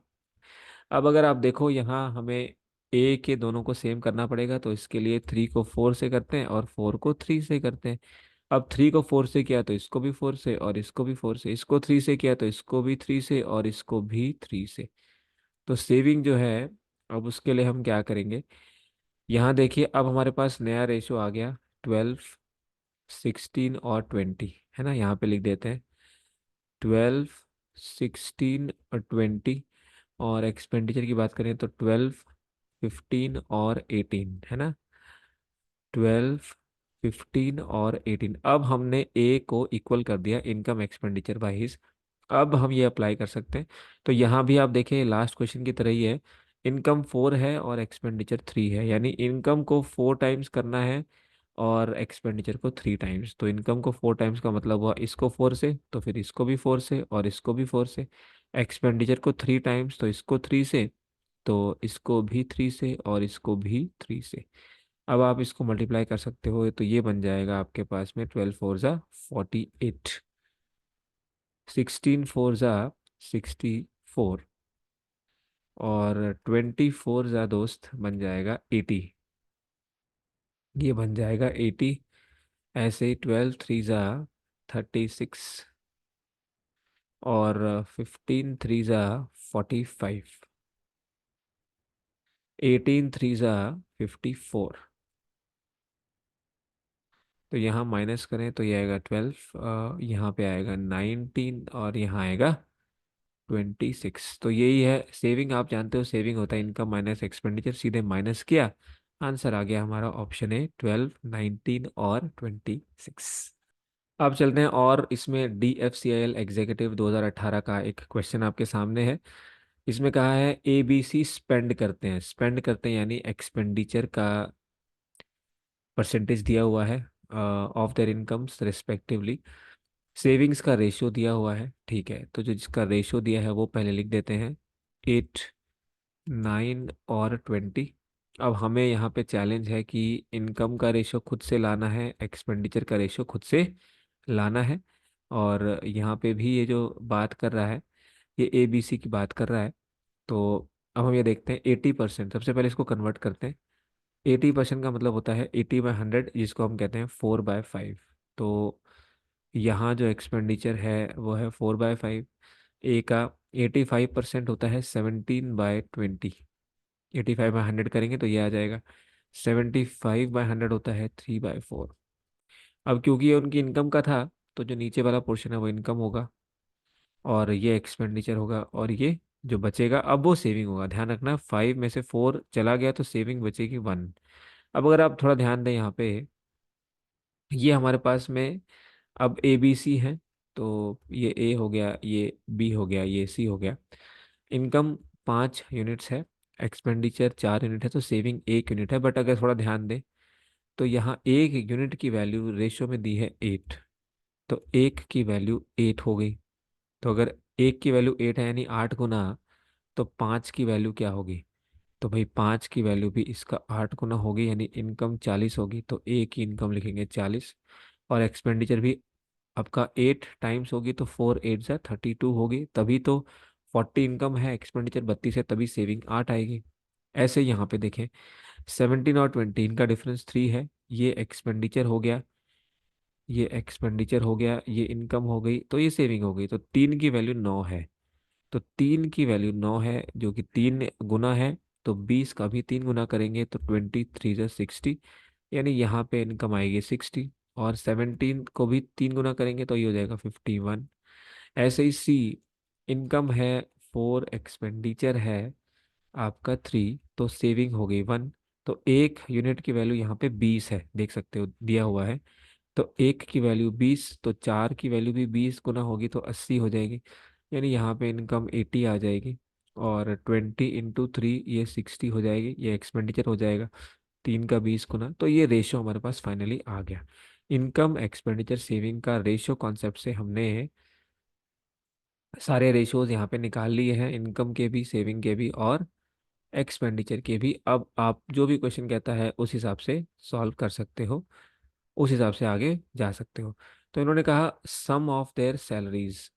अब अगर आप देखो यहाँ हमें ए के दोनों को सेम करना पड़ेगा, तो इसके लिए 3 को 4 से करते हैं और 4 को 3 से करते हैं। अब 3 को 4 से किया तो इसको भी 4 से, और इसको भी 4 से, इसको 3 से किया तो इसको भी 3 से, और इसको भी 3 से। तो सेविंग जो है, अब उसके लिए हम क्या करेंगे, यहाँ देखिए अब हमारे पास नया रेशो आ गया 12, 16 और 20, है ना। यहाँ पे लिख देते हैं 12, 16 और 20। और एक्सपेंडिचर की बात करें तो 12, 15 और 18, है ना। 12, 15 और 18। अब हमने ए को इक्वल कर दिया इनकम एक्सपेंडिचर वाइज। अब हम ये अप्लाई कर सकते हैं। तो यहाँ भी आप देखें लास्ट क्वेश्चन की तरह ही है, इनकम 4 है और एक्सपेंडिचर 3 है, यानी इनकम को 4 टाइम्स करना है और एक्सपेंडिचर को 3 टाइम्स। तो इनकम को 4 टाइम्स का मतलब हुआ इसको 4 से, तो फिर इसको भी 4 से और इसको भी 4 से। एक्सपेंडिचर को 3 टाइम्स, तो इसको 3 से, तो इसको भी 3 से और इसको भी 3 से। अब आप इसको मल्टीप्लाई कर सकते हो, तो ये बन जाएगा आपके पास में 12 4 ज़ा 48, 16 4 ज़ा 64, और 24 ज़ा दोस्त बन जाएगा 80। ये बन जाएगा 80। ऐसे ही 12 3 ज़ा 36, और 15 3 ज़ा 45, 18 3 ज़ा 54। तो यहाँ माइनस करें तो ये आएगा 12, यहाँ पे आएगा 19, और यहाँ आएगा 26। तो यही है सेविंग। आप जानते हो सेविंग होता है इनकम माइनस एक्सपेंडिचर, सीधे माइनस किया, आंसर आ गया हमारा ऑप्शन है 12, 19 और 26। अब चलते हैं, और इसमें DFCIL एग्जीक्यूटिव 2018 का एक क्वेश्चन आपके सामने है। इसमें कहा है ABC स्पेंड करते हैं, स्पेंड करते हैं यानी एक्सपेंडिचर का परसेंटेज दिया हुआ है of their incomes respectively. Savings का रेशियो दिया हुआ है, ठीक है। तो जो जिसका रेशियो दिया है वो पहले लिख देते हैं, 8, 9 और 20। अब हमें यहाँ पे चैलेंज है कि इनकम का रेशियो खुद से लाना है, एक्सपेंडिचर का रेशियो खुद से लाना है। और यहाँ पे भी ये जो बात कर रहा है, ये ABC की बात कर रहा है। तो अब हम ये देखते हैं 80%, सबसे पहले इसको कन्वर्ट करते हैं। 80% का मतलब होता है 80/100, जिसको हम कहते हैं 4/5। तो यहाँ जो एक्सपेंडिचर है वो है 4/5। ए का 85% होता है 17/20। 85/100 करेंगे तो ये आ जाएगा। 75/100 होता है 3/4। अब क्योंकि ये उनकी इनकम का था, तो जो नीचे वाला पोर्शन है वो इनकम होगा, और ये एक्सपेंडिचर होगा, और ये जो बचेगा अब वो सेविंग होगा। ध्यान रखना 5 में से 4 चला गया तो सेविंग बचेगी 1। अब अगर आप थोड़ा ध्यान दें यहाँ पे, ये हमारे पास में अब ABC है, तो ये ए हो गया, ये बी हो गया, ये सी हो गया। इनकम 5 यूनिट्स है, एक्सपेंडिचर 4 यूनिट है, तो सेविंग 1 यूनिट है। बट अगर थोड़ा ध्यान दें तो यहाँ 1 यूनिट की वैल्यू रेशो में दी है 8, तो एक की वैल्यू 8 हो गई। तो अगर एक की वैल्यू 8 है यानी 8 गुना, तो 5 की वैल्यू क्या होगी? तो भाई 5 की वैल्यू भी इसका 8 गुना होगी, यानी इनकम 40 होगी। तो ए की इनकम लिखेंगे 40, और एक्सपेंडिचर भी आपका 8 टाइम्स होगी, तो 4 8 ज़ा 32 होगी। तभी तो 40 इनकम है, एक्सपेंडिचर 32 है, तभी सेविंग 8 आएगी। ऐसे यहाँ पे देखें, 17 और 20 इनका डिफरेंस 3 है। ये एक्सपेंडिचर हो गया, ये एक्सपेंडिचर हो गया, ये इनकम हो गई, तो ये सेविंग हो गई। तो 3 की वैल्यू 9 है, तो 3 की वैल्यू 9 है जो कि 3 गुना है। तो 20 का भी 3 गुना करेंगे तो 23 ज़ा 60, यानी यहाँ पे इनकम आएगी 60। और 17 को भी 3 गुना करेंगे तो ये हो जाएगा 51। ऐसे ही सी, इनकम है 4, एक्सपेंडिचर है आपका 3, तो सेविंग हो गई 1। तो 1 यूनिट की वैल्यू यहाँ पे 20 है, देख सकते हो दिया हुआ है। तो एक की वैल्यू 20, तो 4 की वैल्यू भी 20 गुना होगी तो 80 हो जाएगी, यानी यहाँ पे इनकम 80 आ जाएगी। और 20 × 3 ये 60 हो जाएगी, ये एक्सपेंडिचर हो जाएगा 3 का 20 गुना। तो ये रेशो हमारे पास फाइनली आ गया। इनकम, एक्सपेंडिचर, सेविंग का रेशो कॉन्सेप्ट से हमने सारे रेशोज यहाँ पे निकाल लिए हैं, इनकम के भी, सेविंग के भी, और एक्सपेंडिचर के भी। अब आप जो भी क्वेश्चन कहता है उस हिसाब से सॉल्व कर सकते हो, उस हिसाब से आगे जा सकते हो। तो इन्होंने कहा सम ऑफ देयर सैलरीज,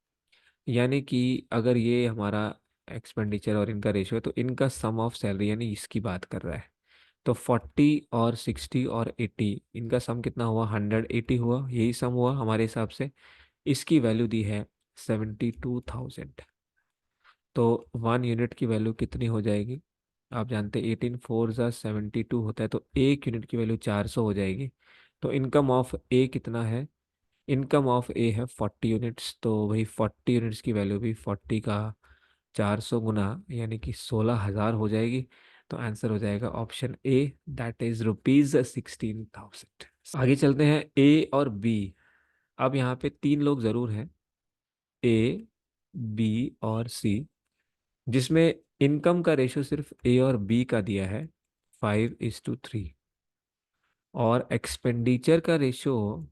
यानी कि अगर ये हमारा एक्सपेंडिचर और इनका रेशियो है तो इनका सम ऑफ सैलरी, यानी इसकी बात कर रहा है। तो 40 और 60 और 80, इनका सम कितना हुआ? 180 हुआ, यही सम हुआ हमारे हिसाब से। इसकी वैल्यू दी है 72,000। तो 1 यूनिट की वैल्यू कितनी हो जाएगी? आप जानते हैं 18 4 ज़ा 72 होता है, तो 1 यूनिट की वैल्यू 400 हो जाएगी। तो इनकम ऑफ ए कितना है? इनकम ऑफ ए है 40 यूनिट्स, तो वही 40 यूनिट्स की वैल्यू भी 40 का 400 गुना, यानी कि 16,000 हो जाएगी। तो आंसर हो जाएगा option A, that is rupees 16,000। आगे चलते हैं ए और बी। अब यहाँ पे 3 लोग जरूर हैं, ए, बी और सी, जिसमें इनकम का रेशो सिर्फ ए और बी का दिया है 5:3, और एक्सपेंडिचर का रेशो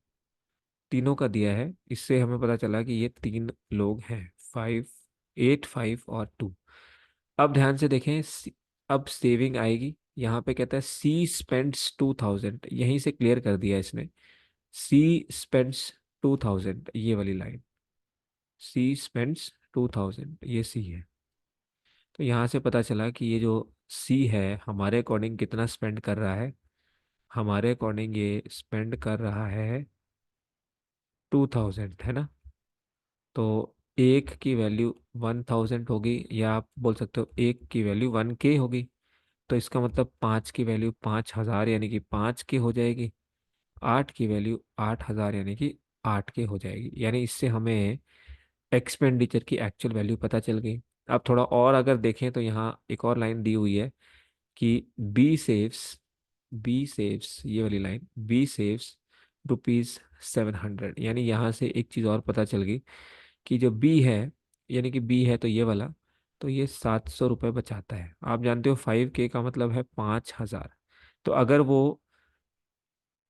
तीनों का दिया है। इससे हमें पता चला कि ये 3 लोग हैं, 5, 8, 5 और 2। अब ध्यान से देखें, अब सेविंग आएगी। यहाँ पे कहता है सी स्पेंड्स 2000, यहीं से क्लियर कर दिया इसने। सी स्पेंड्स 2000, ये वाली लाइन, सी स्पेंड्स 2000, ये सी है। तो यहाँ से पता चला कि ये जो सी है हमारे अकॉर्डिंग कितना स्पेंड कर रहा है? हमारे अकॉर्डिंग ये स्पेंड कर रहा है 2000, है ना। तो एक की वैल्यू 1000 होगी, या आप बोल सकते हो एक की वैल्यू 1K होगी। तो इसका मतलब 5 की वैल्यू 5000, यानी कि 5K हो जाएगी। 8 की वैल्यू 8000, यानी कि 8K हो जाएगी। यानी इससे हमें एक्सपेंडिचर की एक्चुअल वैल्यू पता चल गई। अब थोड़ा और अगर देखें तो यहाँ एक और लाइन दी हुई है कि बी सेव्स, ये वाली लाइन, बी सेव्स ₹700। यानी यहाँ से एक चीज़ और पता चल गई कि जो बी है, यानी कि बी है तो ये वाला, तो ये 700 रुपये बचाता है। आप जानते हो 5K का मतलब है 5,000। तो अगर वो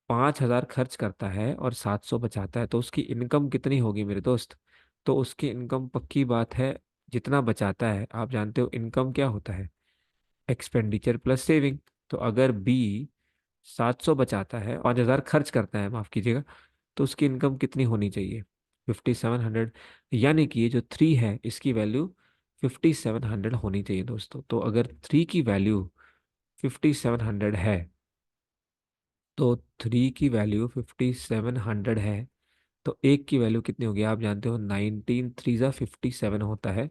5,000 खर्च करता है और 700 बचाता है, तो उसकी इनकम कितनी होगी मेरे दोस्त? तो उसकी इनकम पक्की बात है, जितना बचाता है, आप जानते हो इनकम क्या होता है? Expenditure plus saving. तो अगर बी 700 बचाता है, 5,000 खर्च करता है, माफ कीजिएगा, तो उसकी इनकम कितनी होनी चाहिए? 5,700। यानी कि ये जो 3 है इसकी वैल्यू 5,700 होनी चाहिए दोस्तों। तो अगर 3 की वैल्यू 5,700 है, तो 3 की वैल्यू 5,700 है, तो एक की वैल्यू कितनी होगी? आप जानते हो 19 3 ज़ा 57 होता है।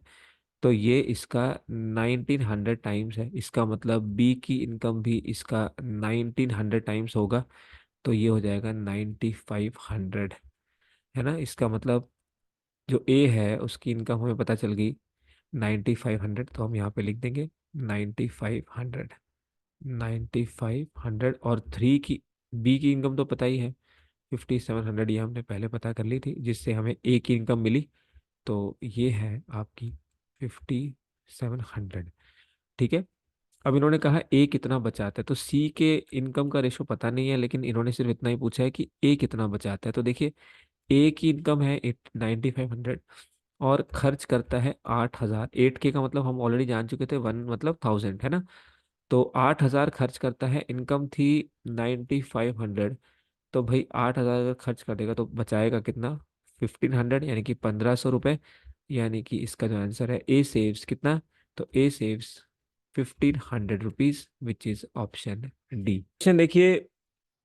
तो ये इसका 1900 टाइम्स है। इसका मतलब बी की इनकम भी इसका 1900 टाइम्स होगा। तो ये हो जाएगा 9500, है ना। इसका मतलब जो ए है उसकी इनकम हमें पता चल गई 9500, तो हम यहाँ पे लिख देंगे 9500। 9500, और 3 की, बी की इनकम तो पता ही है, 5700 ये हमने पहले पता कर ली थी, जिससे हमें ए की इनकम मिली। तो ये है आपकी 5700। ठीक है। अब इन्होंने कहा ए कितना बचाता है, तो सी के इनकम का रेशो पता नहीं है, लेकिन इन्होंने सिर्फ इतना ही पूछा है कि ए कितना बचाता है। तो देखिए, ए की इनकम है 9500 और खर्च करता है 8000। 8K का मतलब हम ऑलरेडी जान चुके थे, 1 मतलब 1000 है ना। तो 8000 खर्च करता है, इनकम थी 9500। तो भाई 8000 अगर खर्च कर देगा तो बचाएगा कितना? 1500, यानी कि 1500 रुपये। यानी कि इसका जो आंसर है, ए सेव्स कितना? तो A saves 1500 rupees, which is option D. Question देखिए,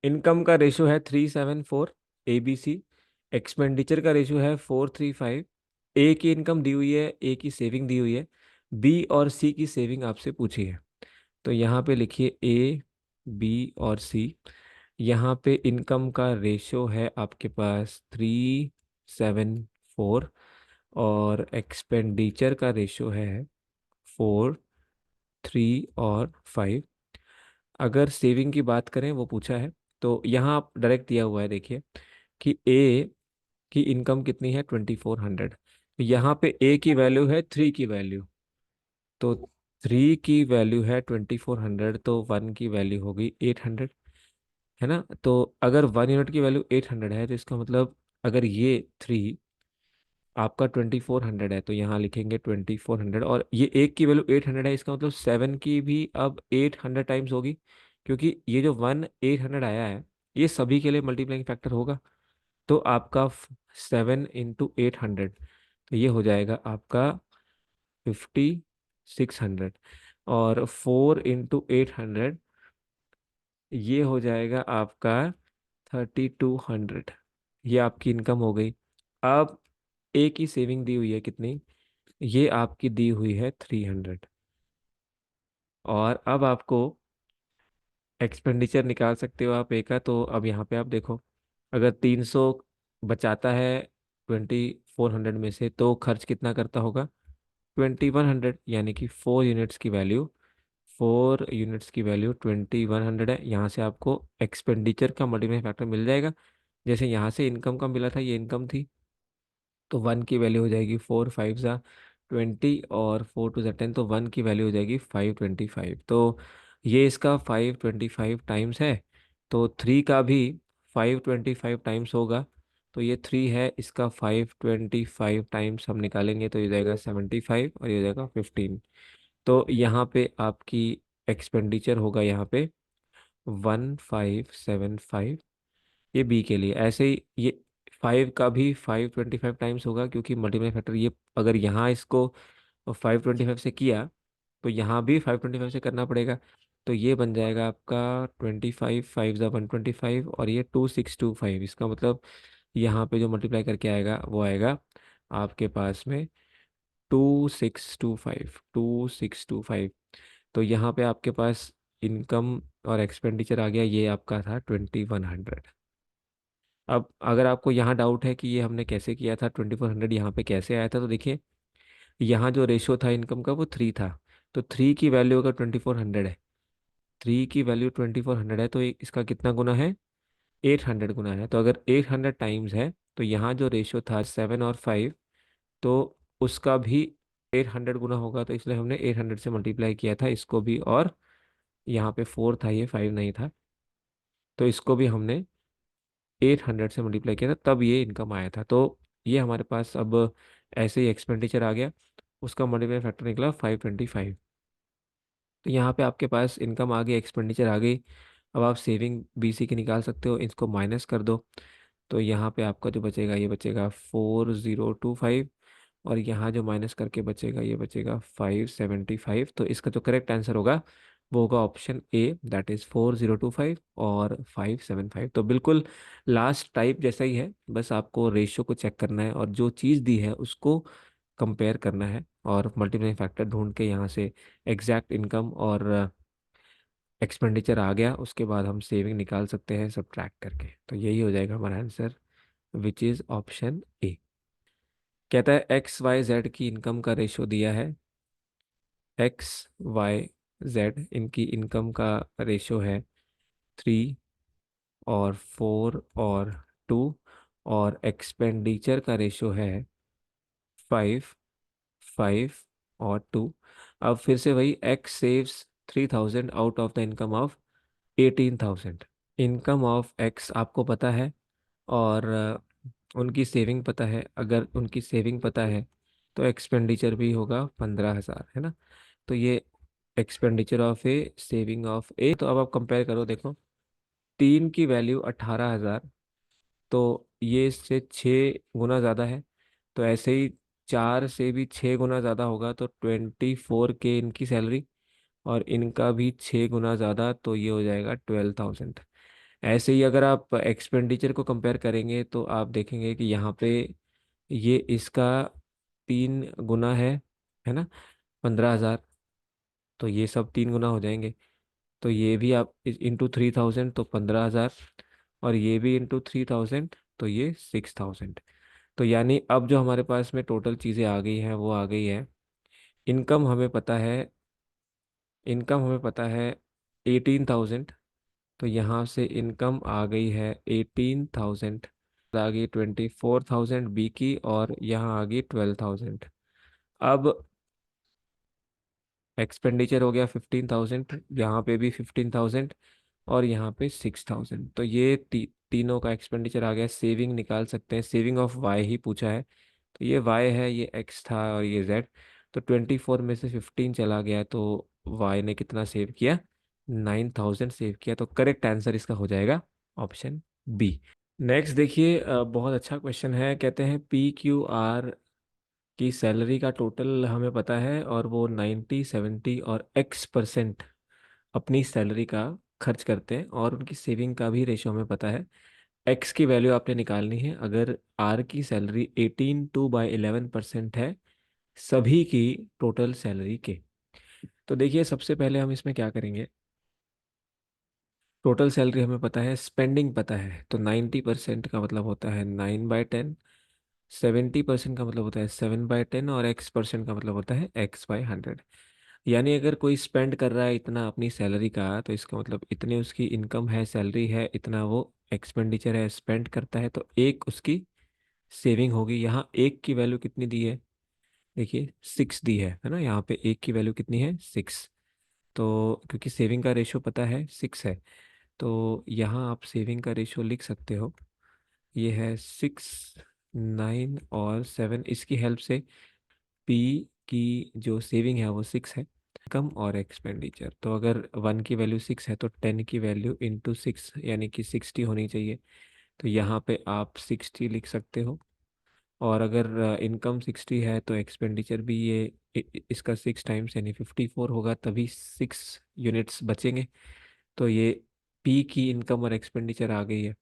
इनकम का रेशो है 374, ए बी सी। एक्सपेंडिचर का रेशो है 435। ए की इनकम दी हुई है, ए की सेविंग दी हुई है, बी और सी की सेविंग आपसे पूछी है। तो यहाँ पे लिखिए ए, बी और सी। यहाँ पे इनकम का रेशो है आपके पास 374 और एक्सपेंडिचर का रेशो है 4, 3 और 5। अगर सेविंग की बात करें, वो पूछा है, तो यहाँ आप डायरेक्ट दिया हुआ है, देखिए कि ए की इनकम कितनी है, 2400। यहाँ पे ए की वैल्यू है 3 की वैल्यू, तो 3 की वैल्यू है 2400, तो 1 की वैल्यू होगी 800, है ना। तो अगर 1 यूनिट की वैल्यू 800 है, तो इसका मतलब अगर ये 3 आपका 2400 है, तो यहाँ लिखेंगे 2400, और ये एक की वैल्यू 800 है, इसका मतलब 7 की भी अब 800 टाइम्स होगी, क्योंकि ये जो 1800 आया है, ये सभी के लिए मल्टीप्लाइंग फैक्टर होगा। तो आपका 7 × 800, तो ये हो जाएगा आपका 5600। और 4 × 800, ये हो जाएगा आपका 3200। ये आपकी इनकम हो गई। अब ए की सेविंग दी हुई है कितनी? ये आपकी दी हुई है 300। और अब आपको एक्सपेंडिचर निकाल सकते हो आप ए का। तो अब यहाँ पे आप देखो, अगर 300 बचाता है 2400 में से, तो खर्च कितना करता होगा? 2100, यानी कि 4 यूनिट्स की वैल्यू 2100 है। यहाँ से आपको एक्सपेंडिचर का मल्टीप्लाइंग फैक्टर मिल जाएगा। जैसे यहाँ से इनकम का मिला था, ये इनकम थी, तो 1 की वैल्यू हो जाएगी 4 5 ज़ा 20 और 4 2 ज़ा 10, तो 1 की वैल्यू हो जाएगी 525। तो ये इसका 525 टाइम्स है। तो 3 का भी 525 टाइम्स होगा। तो ये 3 है, इसका 525 टाइम्स हम निकालेंगे, तो ये हो जाएगा 75 और ये हो जाएगा 15। तो यहाँ पे आपकी एक्सपेंडिचर होगा यहाँ पे 1575। ये बी के लिए ऐसे ही, ये 5 का भी 525 टाइम्स होगा, क्योंकि मल्टीप्लाई फैक्टर ये अगर यहाँ इसको 525 से किया, तो यहाँ भी 525 से करना पड़ेगा। तो ये बन जाएगा आपका 25 5 ज़ा 125, और ये 2625। इसका मतलब यहाँ पे जो मल्टीप्लाई करके आएगा, वो आएगा आपके पास में 2625। तो यहाँ पे आपके पास इनकम और एक्सपेंडिचर आ गया, ये आपका था 2100। अब अगर आपको यहाँ डाउट है कि ये हमने कैसे किया था, 2400 यहाँ पे कैसे आया था, तो देखिए, यहाँ जो रेशो था इनकम का, वो 3 था। तो 3 की वैल्यू अगर 2400 है, 3 की वैल्यू 2400 है, तो इसका कितना गुना है? 800 गुना है। तो अगर 800 टाइम्स है, तो यहाँ जो रेशो था 7 और 5, तो उसका भी 800 गुना होगा। तो इसलिए हमने 800 से मल्टीप्लाई किया था इसको भी, और यहाँ पे 4 था, ये 5 नहीं था, तो इसको भी हमने 800 से मल्टीप्लाई किया था, तब ये इनकम आया था। तो ये हमारे पास अब ऐसे ही एक्सपेंडिचर आ गया, उसका मल्टीप्लाई फैक्टर निकला 525। तो यहाँ पे आपके पास इनकम आ गई, एक्सपेंडिचर आ गई। अब आप सेविंग बीसी की निकाल सकते हो, इसको माइनस कर दो। तो यहाँ पे आपका जो बचेगा, ये बचेगा 4025, और यहाँ जो माइनस करके बचेगा, ये बचेगा 575। तो इसका जो करेक्ट आंसर होगा, वो होगा ऑप्शन ए, दैट इज 4025 और 575। तो बिल्कुल लास्ट टाइप जैसा ही है, बस आपको रेशियो को चेक करना है, और जो चीज़ दी है उसको कंपेयर करना है, और मल्टीप्लाइंग फैक्टर ढूंढ के यहाँ से एग्जैक्ट इनकम और एक्सपेंडिचर आ गया, उसके बाद हम सेविंग निकाल सकते हैं सब्ट्रैक्ट करके। तो यही हो जाएगा हमारा answer, which is option A. कहता है XYZ की इनकम का रेशो दिया है। XYZ इनकी इनकम का रेशो है 3 और 4 और टू, और एक्सपेंडिचर का रेशो है 5, 5 और 2। अब फिर से वही, x saves 3000 out of the income of 18,000। Income of x आपको पता है, और उनकी सेविंग पता है। अगर उनकी सेविंग पता है तो एक्सपेंडिचर भी होगा 15,000, है ना। तो ये expenditure of A, saving of A. तो अब आप कंपेयर करो, देखो, तीन की वैल्यू 18,000, तो ये इससे 6 गुना ज़्यादा है। तो ऐसे ही चार से भी 6 गुना ज़्यादा होगा, तो 24K इनकी सैलरी, और इनका भी 6 गुना ज़्यादा, तो ये हो जाएगा 12,000। ऐसे ही अगर आप एक्सपेंडिचर को कंपेयर करेंगे तो आप देखेंगे कि यहाँ पे ये इसका 3 गुना है ना, 15,000। तो ये सब 3 गुना हो जाएंगे। तो ये भी आप इंटू 3,000 तो 15,000, और ये भी इंटू 3,000 तो ये 6,000। तो यानी अब जो हमारे पास में टोटल चीज़ें आ गई हैं वो आ गई है। इनकम हमें पता है, इनकम हमें पता है 18,000। तो यहाँ से इनकम आ गई है 18,000, आ गई 24,000 बी की, और यहाँ आ गई 12,000। अब एक्सपेंडिचर हो गया 15,000, यहाँ पे भी 15,000, और यहाँ पे 6,000। तो ये तीनों का एक्सपेंडिचर आ गया। सेविंग निकाल सकते हैं, सेविंग ऑफ वाई ही पूछा है। तो ये वाई है, ये एक्स था, और ये जेड। तो 24 में से 15 चला गया, तो वाई ने कितना सेव किया? 9,000 सेव किया। तो करेक्ट आंसर इसका हो जाएगा ऑप्शन बी। नेक्स्ट देखिए, बहुत अच्छा क्वेश्चन है। कहते हैं पी क्यू आर की सैलरी का टोटल हमें पता है, और वो 90, 70 और X% अपनी सैलरी का खर्च करते हैं, और उनकी सेविंग का भी रेशो हमें पता है। एक्स की वैल्यू आपने निकालनी है। अगर आर की सैलरी 18/11% है सभी की टोटल सैलरी के, तो देखिए सबसे पहले हम इसमें क्या करेंगे। टोटल सैलरी हमें पता है, स्पेंडिंग पता है, तो 90% का मतलब होता है 9/10, 70% का मतलब होता है 7/10, और X% का मतलब होता है X/100। यानी अगर कोई स्पेंड कर रहा है इतना अपनी सैलरी का, तो इसका मतलब इतने उसकी इनकम है, सैलरी है, इतना वो एक्सपेंडिचर है, स्पेंड करता है, तो एक उसकी सेविंग होगी। यहाँ एक की वैल्यू कितनी दी है? देखिए 6 दी है ना। यहाँ पे एक की वैल्यू कितनी है? 6। तो क्योंकि सेविंग का रेशो पता है 6 है, तो यहाँ आप सेविंग का रेशो लिख सकते हो। ये है 6, 9 और 7। इसकी हेल्प से पी की जो सेविंग है वो 6 है। इनकम और एक्सपेंडिचर, तो अगर 1 की वैल्यू 6 है तो 10 की वैल्यू इंटू 6 यानी कि 60 होनी चाहिए। तो यहाँ पे आप 60 लिख सकते हो। और अगर इनकम 60 है तो एक्सपेंडिचर भी ये इसका 6 टाइम्स यानी 54 होगा, तभी 6 यूनिट्स बचेंगे। तो ये पी की इनकम और एक्सपेंडिचर आ गई है।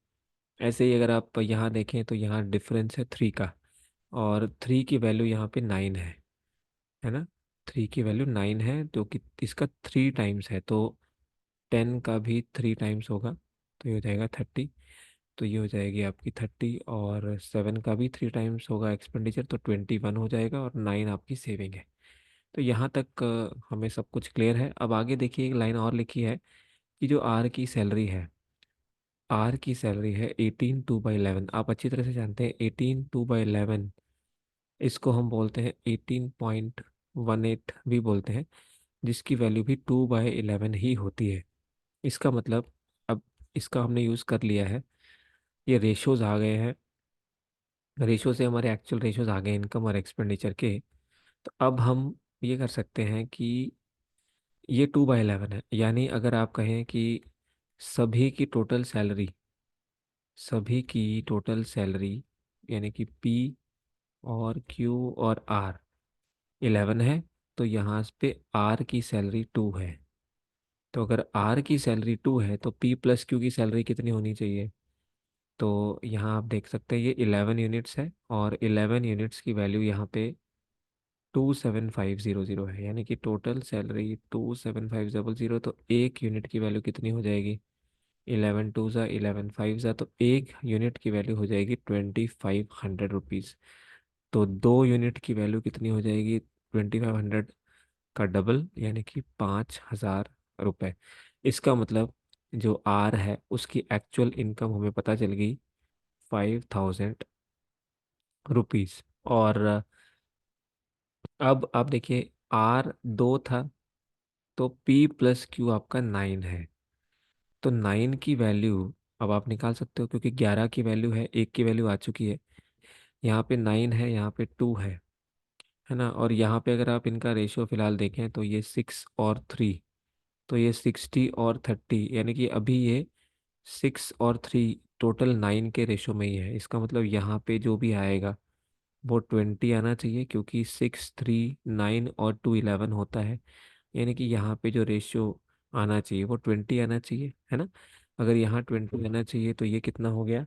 ऐसे ही अगर आप यहाँ देखें तो यहाँ डिफरेंस है 3 का, और 3 की वैल्यू यहाँ पे 9 है ना। 3 की वैल्यू 9 है, जो कि इसका 3 टाइम्स है, तो 10 का भी 3 टाइम्स होगा, तो ये हो जाएगा 30। तो ये हो जाएगी आपकी 30, और 7 का भी 3 टाइम्स होगा एक्सपेंडिचर, तो 21 हो जाएगा, और 9 आपकी सेविंग है। तो यहाँ तक हमें सब कुछ क्लियर है। अब आगे देखिए, एक लाइन और लिखी है कि जो आर की सैलरी है, आर की सैलरी है 18/11। आप अच्छी तरह से जानते हैं 18/11 इसको हम बोलते हैं 18.18 भी बोलते हैं, जिसकी वैल्यू भी 2/11 ही होती है। इसका मतलब, अब इसका हमने यूज़ कर लिया है, ये रेशोज आ गए हैं। रेशो से हमारे एक्चुअल रेशोज आ गए इनकम और एक्सपेंडिचर के। तो अब हम ये कर सकते हैं कि ये 2/11 है, यानी अगर आप कहें कि सभी की टोटल सैलरी, सभी की टोटल सैलरी यानी कि पी और क्यू और आर 11 है, तो यहाँ पे आर की सैलरी 2 है। तो अगर आर की सैलरी 2 है तो पी प्लस क्यू की सैलरी कितनी होनी चाहिए? तो यहाँ आप देख सकते हैं ये 11 यूनिट्स है, और 11 यूनिट्स की वैल्यू यहाँ पे 27500 है, यानी कि टोटल सैलरी 27500। तो एक यूनिट की वैल्यू कितनी हो जाएगी? 11 टू ज़ा 11 फाइव ज़ा, तो एक यूनिट की वैल्यू हो जाएगी 2500 रुपीज़। तो दो यूनिट की वैल्यू कितनी हो जाएगी? 2500 का डबल, यानी कि 5,000 रुपये। इसका मतलब जो आर है उसकी एक्चुअल इनकम हमें पता चल गई रुपीज़। और अब आप देखिए, आर 2 था, तो पी प्लस क्यू आपका 9 है। तो 9 की वैल्यू अब आप निकाल सकते हो, क्योंकि 11 की वैल्यू है, एक की वैल्यू आ चुकी है। यहाँ पे 9 है, यहाँ पे 2 है ना। और यहाँ पे अगर आप इनका रेशियो फिलहाल देखें तो ये 6 और 3, तो ये 60 और 30, यानी कि अभी ये 6 और 3 टोटल 9 के रेशो में ही है। इसका मतलब यहाँ पे जो भी आएगा वो 20 आना चाहिए, क्योंकि 6, 3, 9 और 2 11 होता है। यानी कि यहाँ पे जो रेशियो आना चाहिए वो 20 आना चाहिए, है ना। अगर यहाँ 20 आना चाहिए तो ये कितना हो गया,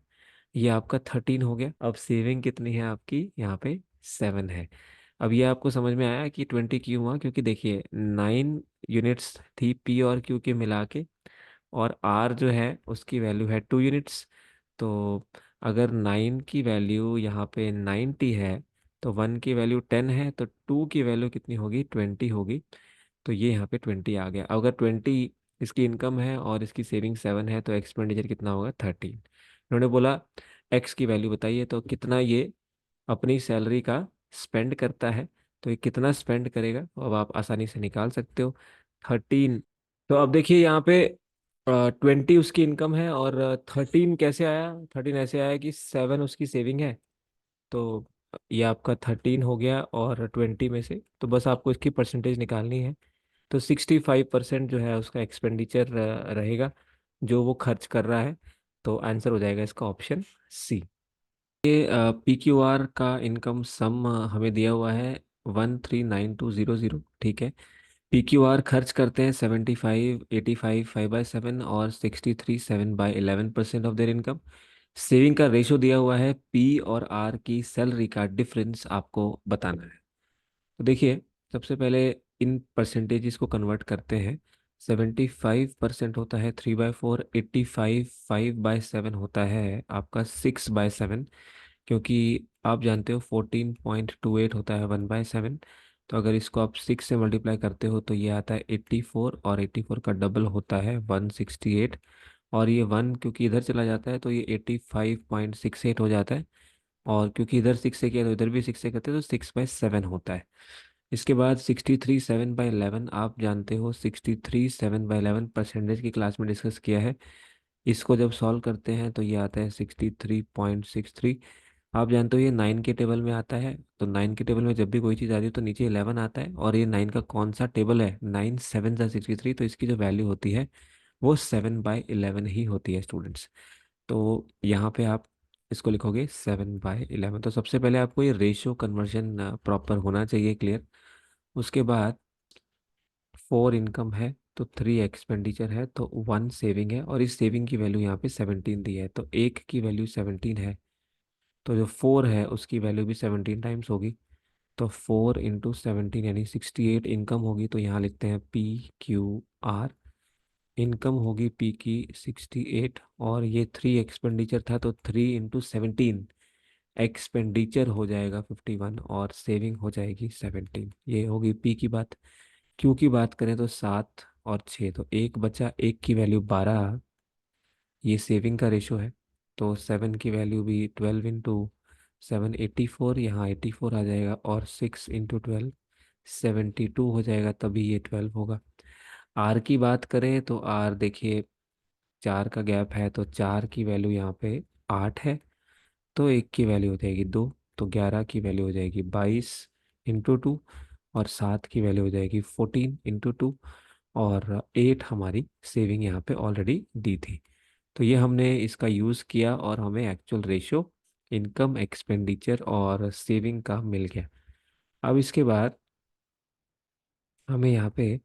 ये आपका 13 हो गया। अब सेविंग कितनी है आपकी, यहाँ पे 7 है। अब ये आपको समझ में आया कि 20 क्यों हुआ, क्योंकि देखिए 9 यूनिट्स थी पी और क्यू के मिला के, और आर जो है उसकी वैल्यू है 2 यूनिट्स। तो अगर 9 की वैल्यू यहाँ पे 90 है, तो 1 की वैल्यू 10 है, तो 2 की वैल्यू कितनी होगी, 20 होगी। तो ये यहाँ पे 20 आ गया। अगर 20 इसकी इनकम है और इसकी सेविंग 7 है, तो एक्सपेंडिचर कितना होगा, 13। उन्होंने बोला एक्स की वैल्यू बताइए, तो कितना ये अपनी सैलरी का स्पेंड करता है। तो ये कितना स्पेंड करेगा, तो अब आप आसानी से निकाल सकते हो, 13। तो अब देखिए यहाँ पे 20 उसकी इनकम है, और 13 कैसे आया, 13 ऐसे आया कि 7 उसकी सेविंग है। तो ये आपका 13 हो गया, और 20 में से तो बस आपको इसकी परसेंटेज निकालनी है। तो 65% जो है उसका एक्सपेंडिचर रहेगा, जो वो खर्च कर रहा है। तो आंसर हो जाएगा इसका ऑप्शन सी। ये पी क्यू आर का इनकम सम हमें दिया हुआ है 139200, ठीक है। पी क्यू आर खर्च करते हैं 75, 85, 5/7 और 63, 7/11% ऑफ देयर इनकम। सेविंग का रेशो दिया हुआ है, पी और आर की सैलरी का डिफरेंस आपको बताना है। तो देखिए, सबसे पहले इन परसेंटेजेस को कन्वर्ट करते हैं। 75% होता है 3/4, 85 5/7 होता है आपका 6/7, क्योंकि आप जानते हो 14.28 होता है 1/7। तो अगर इसको आप 6 से मल्टीप्लाई करते हो तो ये आता है 84, और 84 का डबल होता है 168। और ये 1 क्योंकि इधर चला जाता है तो ये 85.68 हो जाता है। और क्योंकि इधर 6 से किया तो इधर भी 6 से करते हैं, तो 6/7 होता है। इसके बाद 63 7/11, आप जानते हो 63 7/11 परसेंटेज की क्लास में डिस्कस किया है। इसको जब सॉल्व करते हैं तो ये आता है 63.63। आप जानते हो ये 9 के टेबल में आता है, तो 9 के टेबल में जब भी कोई चीज़ आती है तो नीचे 11 आता है। और ये 9 का कौन सा टेबल है, 9 7 सा 63, तो इसकी जो वैल्यू होती है वो 7/11 ही होती है स्टूडेंट्स। तो यहाँ पे आप इसको लिखोगे 7/11। तो सबसे पहले आपको ये रेशियो कन्वर्जन प्रॉपर होना चाहिए, क्लियर। उसके बाद 4 इनकम है, तो 3 एक्सपेंडिचर है, तो 1 सेविंग है, और इस सेविंग की वैल्यू यहाँ पे 17 दी है। तो एक की वैल्यू 17 है, तो जो 4 है उसकी वैल्यू भी 17 टाइम्स होगी। तो 4 × 17 यानी 68 इनकम होगी। तो यहाँ लिखते हैं PQR। इनकम होगी पी की 68, और ये 3 एक्सपेंडिचर था, तो 3 × 17 एक्सपेंडिचर हो जाएगा 51, और सेविंग हो जाएगी 17। ये होगी पी की बात। क्यू की बात करें तो 7 और 6, तो एक बचा, एक की वैल्यू 12, ये सेविंग का रेशो है। तो 7 की वैल्यू भी 12 × 7 84, यहाँ 84 आ जाएगा, और 6 × 12 72 हो जाएगा, तभी ये 12 होगा। आर की बात करें तो आर देखिए 4 का गैप है, तो 4 की वैल्यू यहाँ पे 8 है, तो एक की वैल्यू हो जाएगी 2, तो 11 की वैल्यू हो जाएगी 22 × 2, और 7 की वैल्यू हो जाएगी 14 × 2, और 8 हमारी सेविंग यहाँ पे ऑलरेडी दी थी। तो ये हमने इसका यूज़ किया, और हमें एक्चुअल रेशियो इनकम, एक्सपेंडिचर और सेविंग का मिल गया। अब इसके बाद हमें यहाँ पे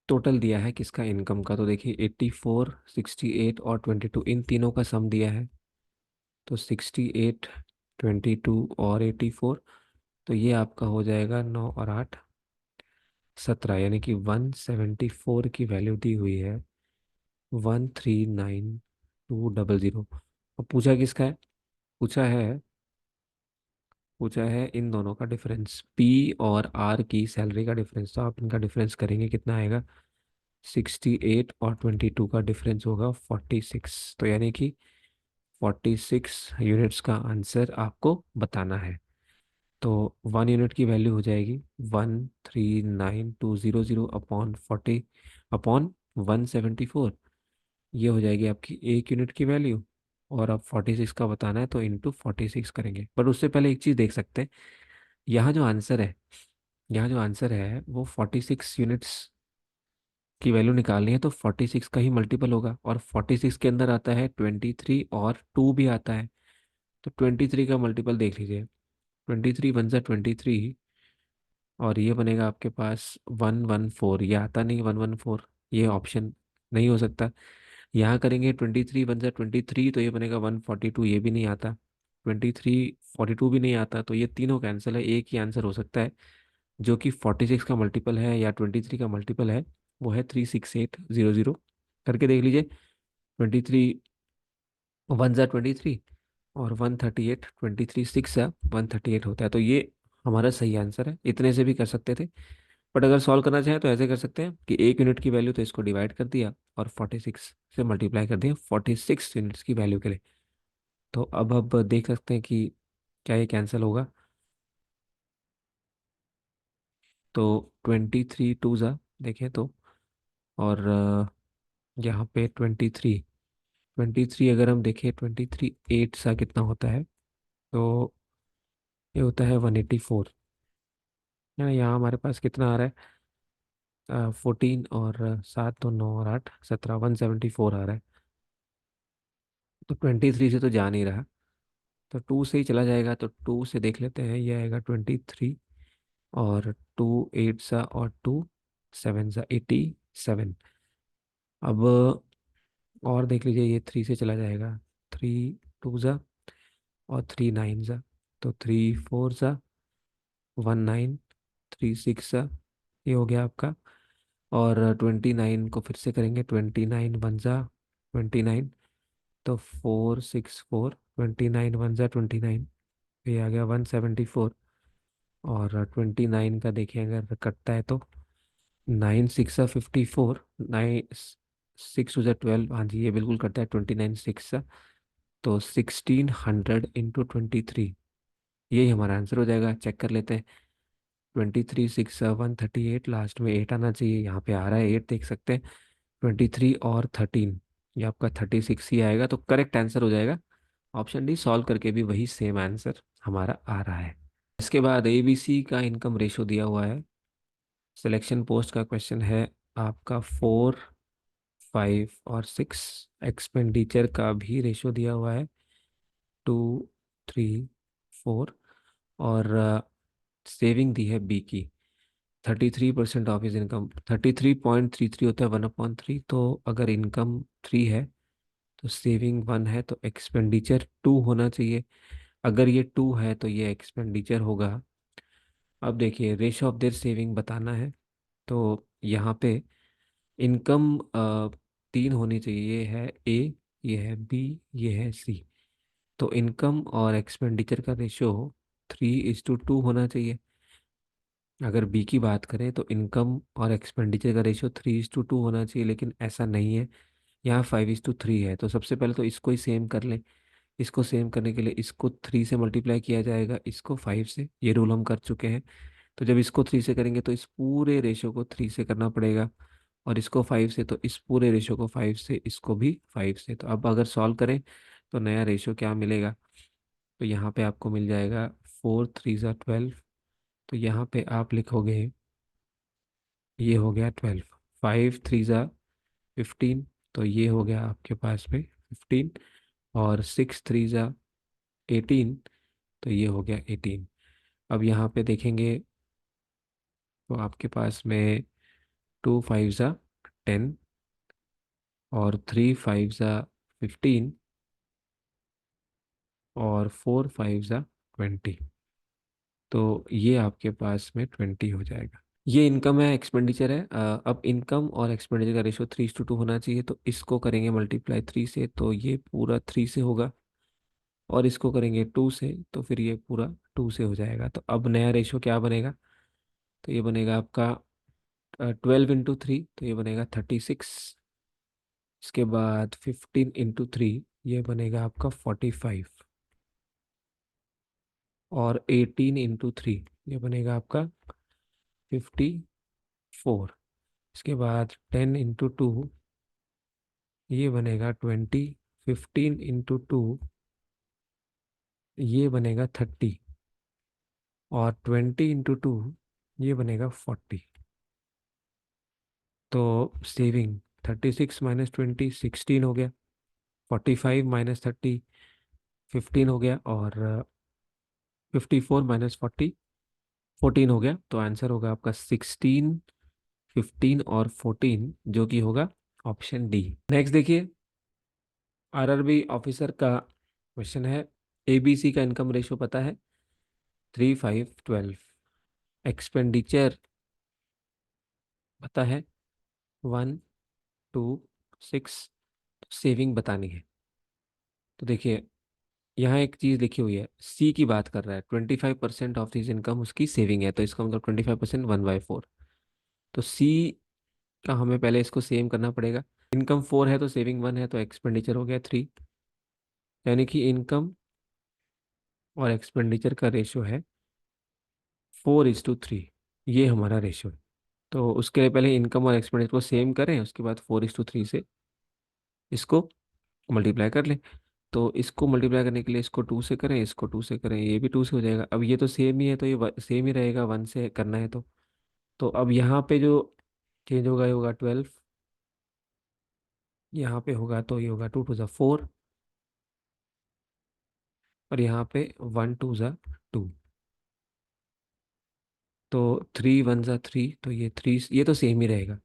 टोटल दिया है किसका, इनकम का। तो देखिए 84, 68 और 22, इन तीनों का सम दिया है। तो 68, 22 और 84, तो ये आपका हो जाएगा 9 और 8 17, यानी कि 174 की वैल्यू दी हुई है, 139200। और पूछा किसका है, पूछा है पूछा है इन दोनों का डिफरेंस, पी और आर की सैलरी का डिफरेंस। तो आप इनका डिफरेंस करेंगे, कितना आएगा, 68 और 22 का डिफरेंस होगा 46। तो यानी कि 46 यूनिट्स का आंसर आपको बताना है। तो 1 यूनिट की वैल्यू हो जाएगी 139200 अपॉन 40 अपॉन 174। ये हो जाएगी आपकी 1 यूनिट की वैल्यू। और अब 46 का बताना है तो इंटू 46 करेंगे। पर उससे पहले एक चीज़ देख सकते हैं, यहाँ जो आंसर है, यहाँ जो आंसर है वो 46 यूनिट्स की वैल्यू निकालनी है, तो 46 का ही मल्टीपल होगा। और 46 के अंदर आता है 23 और 2 भी आता है। तो 23 का मल्टीपल देख लीजिए, 23 × 1 = 23। और ये बनेगा आपके पास 114। ये आता नहीं 114, ये ऑप्शन नहीं हो सकता। यहाँ करेंगे 23 × 1 = 23, तो ये बनेगा 142, ये भी नहीं आता। 23 42 भी नहीं आता, तो ये तीनों कैंसिल है। एक ही आंसर हो सकता है जो कि 46 का मल्टीपल है या 23 का मल्टीपल है, वो है 36800। करके देख लीजिए। 23 × 1 = 23 और 138, 23 × 6 = 138 होता है। तो ये हमारा सही आंसर है। इतने से भी कर सकते थे, बट अगर सॉल्व करना चाहें तो ऐसे कर सकते हैं कि 1 यूनिट की वैल्यू तो इसको डिवाइड कर दिया और 46 से मल्टीप्लाई कर दिया 46 यूनिट्स की वैल्यू के लिए। तो अब देख सकते हैं कि क्या ये कैंसिल होगा। तो 23 2 देखें तो, और यहाँ पे 23 अगर हम देखें, 23 8 कितना होता है, तो ये होता है 184। है ना। यहाँ हमारे पास कितना आ रहा है, 14 और 7 2 9 और 8 17, 174 आ रहा है। तो 23 से तो जा नहीं रहा, तो 2 से ही चला जाएगा। तो 2 से देख लेते हैं, ये आएगा 23, और 2 8 और 2 7 87। अब और देख लीजिए, ये 3 से चला जाएगा, 3 2 और 3 9। तो 3 4 19, 3 6, ये हो गया आपका। और 29 को फिर से करेंगे, 29 1 29, तो 4 6 4, 29 1 29, ये आ गया 174। और 29 का देखिए अगर कटता है तो 9 6 54, 9 6 2 12, हाँ जी ये बिल्कुल कटता है। 29 6, तो 1600 × 23, यही हमारा आंसर हो जाएगा। चेक कर लेते हैं। 23 6 138, लास्ट में 8 आना चाहिए, यहाँ पे आ रहा है 8, देख सकते हैं। 23 और 13, ये आपका 36 ही आएगा। तो करेक्ट आंसर हो जाएगा ऑप्शन डी। सॉल्व करके भी वही सेम आंसर हमारा आ रहा है। इसके बाद एबीसी का इनकम रेशो दिया हुआ है। सिलेक्शन पोस्ट का क्वेश्चन है आपका। 4 5 और 6 एक्सपेंडिचर का भी रेशो दिया हुआ है, 2 3 4। और सेविंग दी है बी की 33% ऑफ इज इनकम। 33.33 होता है 1/3। तो अगर इनकम 3 है तो सेविंग 1 है, तो एक्सपेंडिचर 2 होना चाहिए। अगर ये 2 है तो ये एक्सपेंडिचर होगा। अब देखिए, रेशो ऑफ देयर सेविंग बताना है। तो यहाँ पे इनकम 3 होनी चाहिए। ये है ए, ये है बी, ये है सी। तो इनकम और एक्सपेंडिचर का रेशो 3:2 होना चाहिए। अगर बी की बात करें तो इनकम और एक्सपेंडिचर का रेशो 3:2 होना चाहिए, लेकिन ऐसा नहीं है। यहाँ 5:3 है। तो सबसे पहले तो इसको ही सेम कर लें। इसको सेम करने के लिए इसको 3 से मल्टीप्लाई किया जाएगा, इसको 5 से। ये रूल हम कर चुके हैं। तो जब इसको 3 से करेंगे तो इस पूरे रेशो को 3 से करना पड़ेगा, और इसको 5 से, तो इस पूरे रेशो को 5 से, इसको भी 5 से। तो अब अगर सॉल्व करें तो नया रेशो क्या मिलेगा, तो यहाँ पे आपको मिल जाएगा 4 3 12। तो यहाँ पे आप लिखोगे, ये हो गया 12। 5 3 15, तो ये हो गया आपके पास में 15। और 6 3 18, तो ये हो गया 18। अब यहाँ पे देखेंगे तो आपके पास में 2 5 10, और 3 5 15, और 4 5 20। तो ये आपके पास में 20 हो जाएगा। ये इनकम है, एक्सपेंडिचर है। अब इनकम और एक्सपेंडिचर का रेशो 3:2 होना चाहिए। तो इसको करेंगे मल्टीप्लाई 3 से, तो ये पूरा 3 से होगा। और इसको करेंगे 2 से, तो फिर ये पूरा 2 से हो जाएगा। तो अब नया रेशो क्या बनेगा, तो ये बनेगा आपका 12 × 3, तो ये बनेगा 36। इसके बाद 15 × 3, ये बनेगा आपका 45। और 18 × 3 ये बनेगा आपका 54। इसके बाद 10 × 2 ये बनेगा 20। 15 × 2 ये बनेगा 30। और 20 × 2 ये बनेगा 40। तो सेविंग 36 - 20 16 हो गया। 45 - 30 15 हो गया। और 54 - 40 14 हो गया। तो आंसर होगा आपका 16, 15 और 14, जो कि होगा ऑप्शन डी। नेक्स्ट देखिए, आरआरबी ऑफिसर का क्वेश्चन है। एबीसी का इनकम रेशियो पता है 3, 5, 12। एक्सपेंडिचर पता है 1, 2, 6। सेविंग बतानी है। तो देखिए, यहाँ एक चीज लिखी हुई है, सी की बात कर रहा है। 25% ऑफ हिज इनकम उसकी सेविंग है, तो इसका मतलब 25% 1/4। तो सी का हमें पहले इसको सेम करना पड़ेगा। इनकम 4 है तो सेविंग 1 है, तो एक्सपेंडिचर हो गया 3। यानी कि इनकम और एक्सपेंडिचर का रेशो है 4:3। ये हमारा रेशो है। तो उसके लिए पहले इनकम और एक्सपेंडिचर को सेम करें, उसके बाद 4:3 से इसको मल्टीप्लाई कर लें। तो इसको मल्टीप्लाई करने के लिए इसको 2 से करें, इसको 2 से करें, ये भी 2 से हो जाएगा। अब ये तो सेम ही है, तो ये सेम ही रहेगा, 1 से करना है तो अब यहाँ पे जो चेंज होगा ये होगा 12। यहाँ पे होगा तो ये होगा 2 × 2 = 4। और यहाँ पे 1 × 2 = 2। तो 3 × 1 = 3, तो ये 3, ये तो सेम ही रहेगा।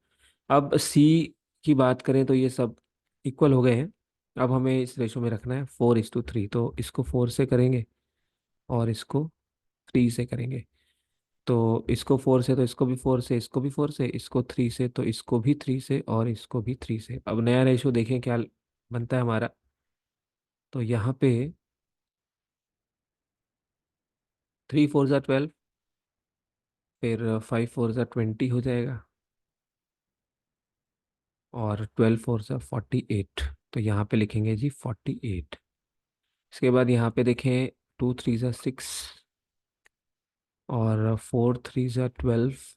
अब सी की बात करें तो ये सब इक्वल हो गए हैं। अब हमें इस रेशो में रखना है 4:3, तो इसको 4 से करेंगे और इसको 3 से करेंगे। तो इसको 4 से तो इसको भी 4 से, इसको भी 4 से, इसको 3 से तो इसको भी 3 से, और इसको भी 3 से। अब नया रेशो देखें क्या बनता है हमारा। तो यहाँ पे 3 × 4 = 12। फिर 5 × 4 = 20 हो जाएगा। और 12 × 4 = 48। तो यहाँ पे लिखेंगे जी 48। इसके बाद यहाँ पे देखें 2 × 3 = 6। और 4 × 3 = 12।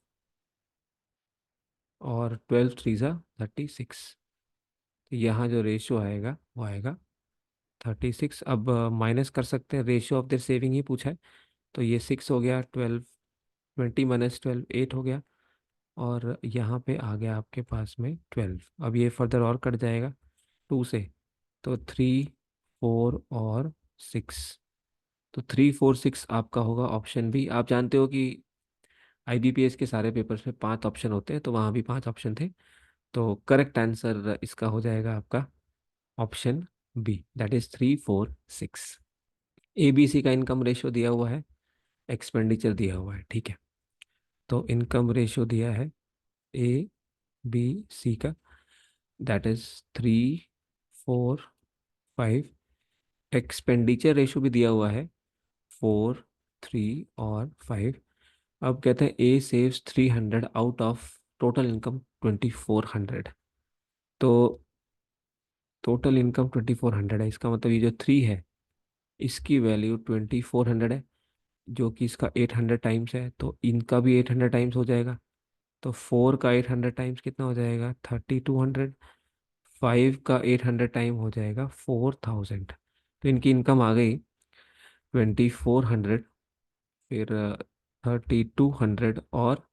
और 12 × 3 = 36। तो यहाँ जो रेशियो आएगा वो आएगा 36। अब माइनस कर सकते हैं, रेशियो ऑफ देयर सेविंग ही पूछा है। तो ये 6 हो गया, 12, 20 - 12 8 हो गया। और यहाँ पे आ गया आपके पास में 12। अब ये फर्दर और कट जाएगा 2 से। तो 3, 4 और 6। तो 3, 4, 6 आपका होगा ऑप्शन बी। आप जानते हो कि आईबीपीएस के सारे पेपर्स में 5 ऑप्शन होते हैं, तो वहाँ भी 5 ऑप्शन थे। तो करेक्ट आंसर इसका हो जाएगा आपका option B, that is 3, 4, 6। ABC का इनकम रेशियो दिया हुआ है, एक्सपेंडिचर दिया हुआ है, ठीक है। तो इनकम रेशियो दिया है ए बी सी का, दैट इज 3, 4, 5। एक्सपेंडिचर रेशियो भी दिया हुआ है 4, 3 और 5। अब कहते हैं A saves 300 out of total income 2400। तो टोटल इनकम 2400 है, इसका मतलब ये जो 3 है इसकी वैल्यू 2400 है, जो कि इसका 800 टाइम्स है, तो इनका भी 800 टाइम्स हो जाएगा। तो 4 का 800 टाइम्स कितना हो जाएगा, 3200। 5 का 800 टाइम हो जाएगा 4000। तो इनकी इनकम आ गई 2400। फिर 3200 और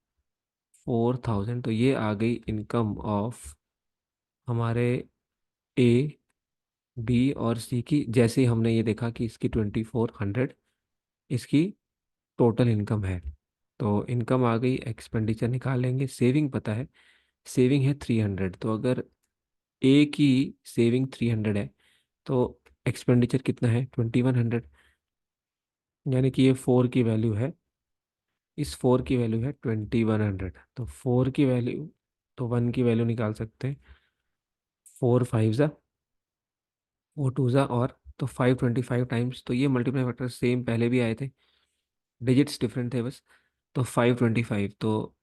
4000। तो ये आ गई इनकम ऑफ हमारे ए बी और सी की। जैसे ही हमने ये देखा कि इसकी 2400 इसकी टोटल इनकम है, तो इनकम आ गई, एक्सपेंडिचर निकाल लेंगे। सेविंग पता है, सेविंग है 300। तो अगर ए की सेविंग 300 है तो एक्सपेंडिचर कितना है 2100। यानी कि ये 4 की वैल्यू है, इस 4 की वैल्यू है 2100। तो 4 की वैल्यू, तो 1 की वैल्यू निकाल सकते हैं। 4 × 5 = 4 × 2 और तो 525 टाइम्स। तो ये मल्टीप्लाई फैक्टर सेम पहले भी आए थे, डिजिट्स डिफरेंट थे बस। तो 525। तो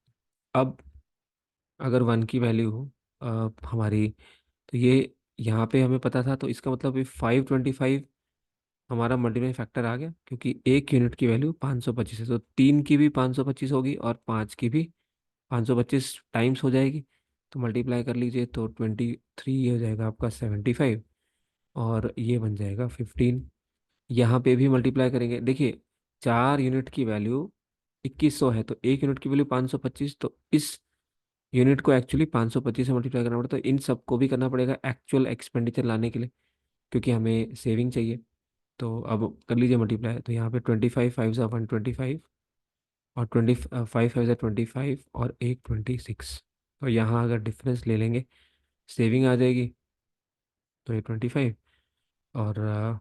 अब अगर 1 की वैल्यू हमारी, तो ये यहाँ पे हमें पता था, तो इसका मतलब ये 525 हमारा मल्टीप्लाइंग फैक्टर आ गया, क्योंकि एक यूनिट की वैल्यू 525 है, तो तीन की भी 525 होगी और पाँच की भी 525 टाइम्स हो जाएगी। तो मल्टीप्लाई कर लीजिए, तो 23 हो जाएगा आपका 75, और ये बन जाएगा 15। यहाँ पे भी मल्टीप्लाई करेंगे, देखिए 4 यूनिट की वैल्यू 2100 है, तो एक यूनिट की वैल्यू 525, तो इस यूनिट को एक्चुअली 525 से मल्टीप्लाई करना पड़ता है, तो इन सबको भी करना पड़ेगा एक्चुअल एक्सपेंडिचर लाने के लिए, क्योंकि हमें सेविंग चाहिए। तो अब कर लीजिए मल्टीप्लाई, तो यहाँ पे 25 फाइव ज़ा 125, और 25 फाइव ज़ा 25, और एक 26। तो यहाँ अगर डिफरेंस ले लेंगे, सेविंग आ जाएगी, तो ये 25, और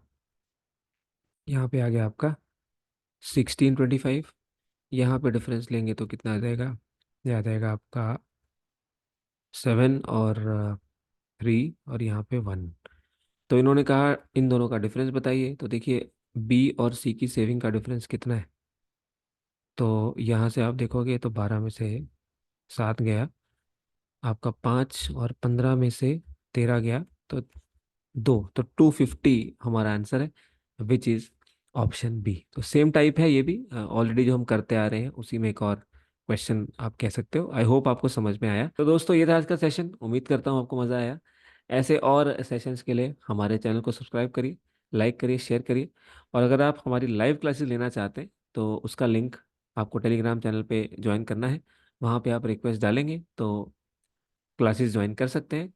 यहाँ पे आ गया आपका 1625। यहाँ पे डिफरेंस लेंगे तो कितना आ जाएगा, ये आ जाएगा आपका 7 और 3, और यहाँ पे 1। तो इन्होंने कहा इन दोनों का डिफरेंस बताइए, तो देखिए बी और सी की सेविंग का डिफरेंस कितना है। तो यहाँ से आप देखोगे तो 12 में से 7 गया आपका, 5 और 15 में से 13 गया, तो 2, तो 250 हमारा आंसर है, विच इज ऑप्शन बी। तो सेम टाइप है ये भी, ऑलरेडी जो हम करते आ रहे हैं उसी में एक और क्वेश्चन आप कह सकते हो। आई होप आपको समझ में आया। तो दोस्तों ये था आज का सेशन, उम्मीद करता हूँ आपको मज़ा आया। ऐसे और सेशंस के लिए हमारे चैनल को सब्सक्राइब करिए, लाइक करिए, शेयर करिए। और अगर आप हमारी लाइव क्लासेस लेना चाहते हैं, तो उसका लिंक आपको टेलीग्राम चैनल पे ज्वाइन करना है। वहाँ पे आप रिक्वेस्ट डालेंगे तो क्लासेस ज्वाइन कर सकते हैं।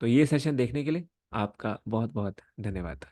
तो ये सेशन देखने के लिए आपका बहुत बहुत धन्यवाद।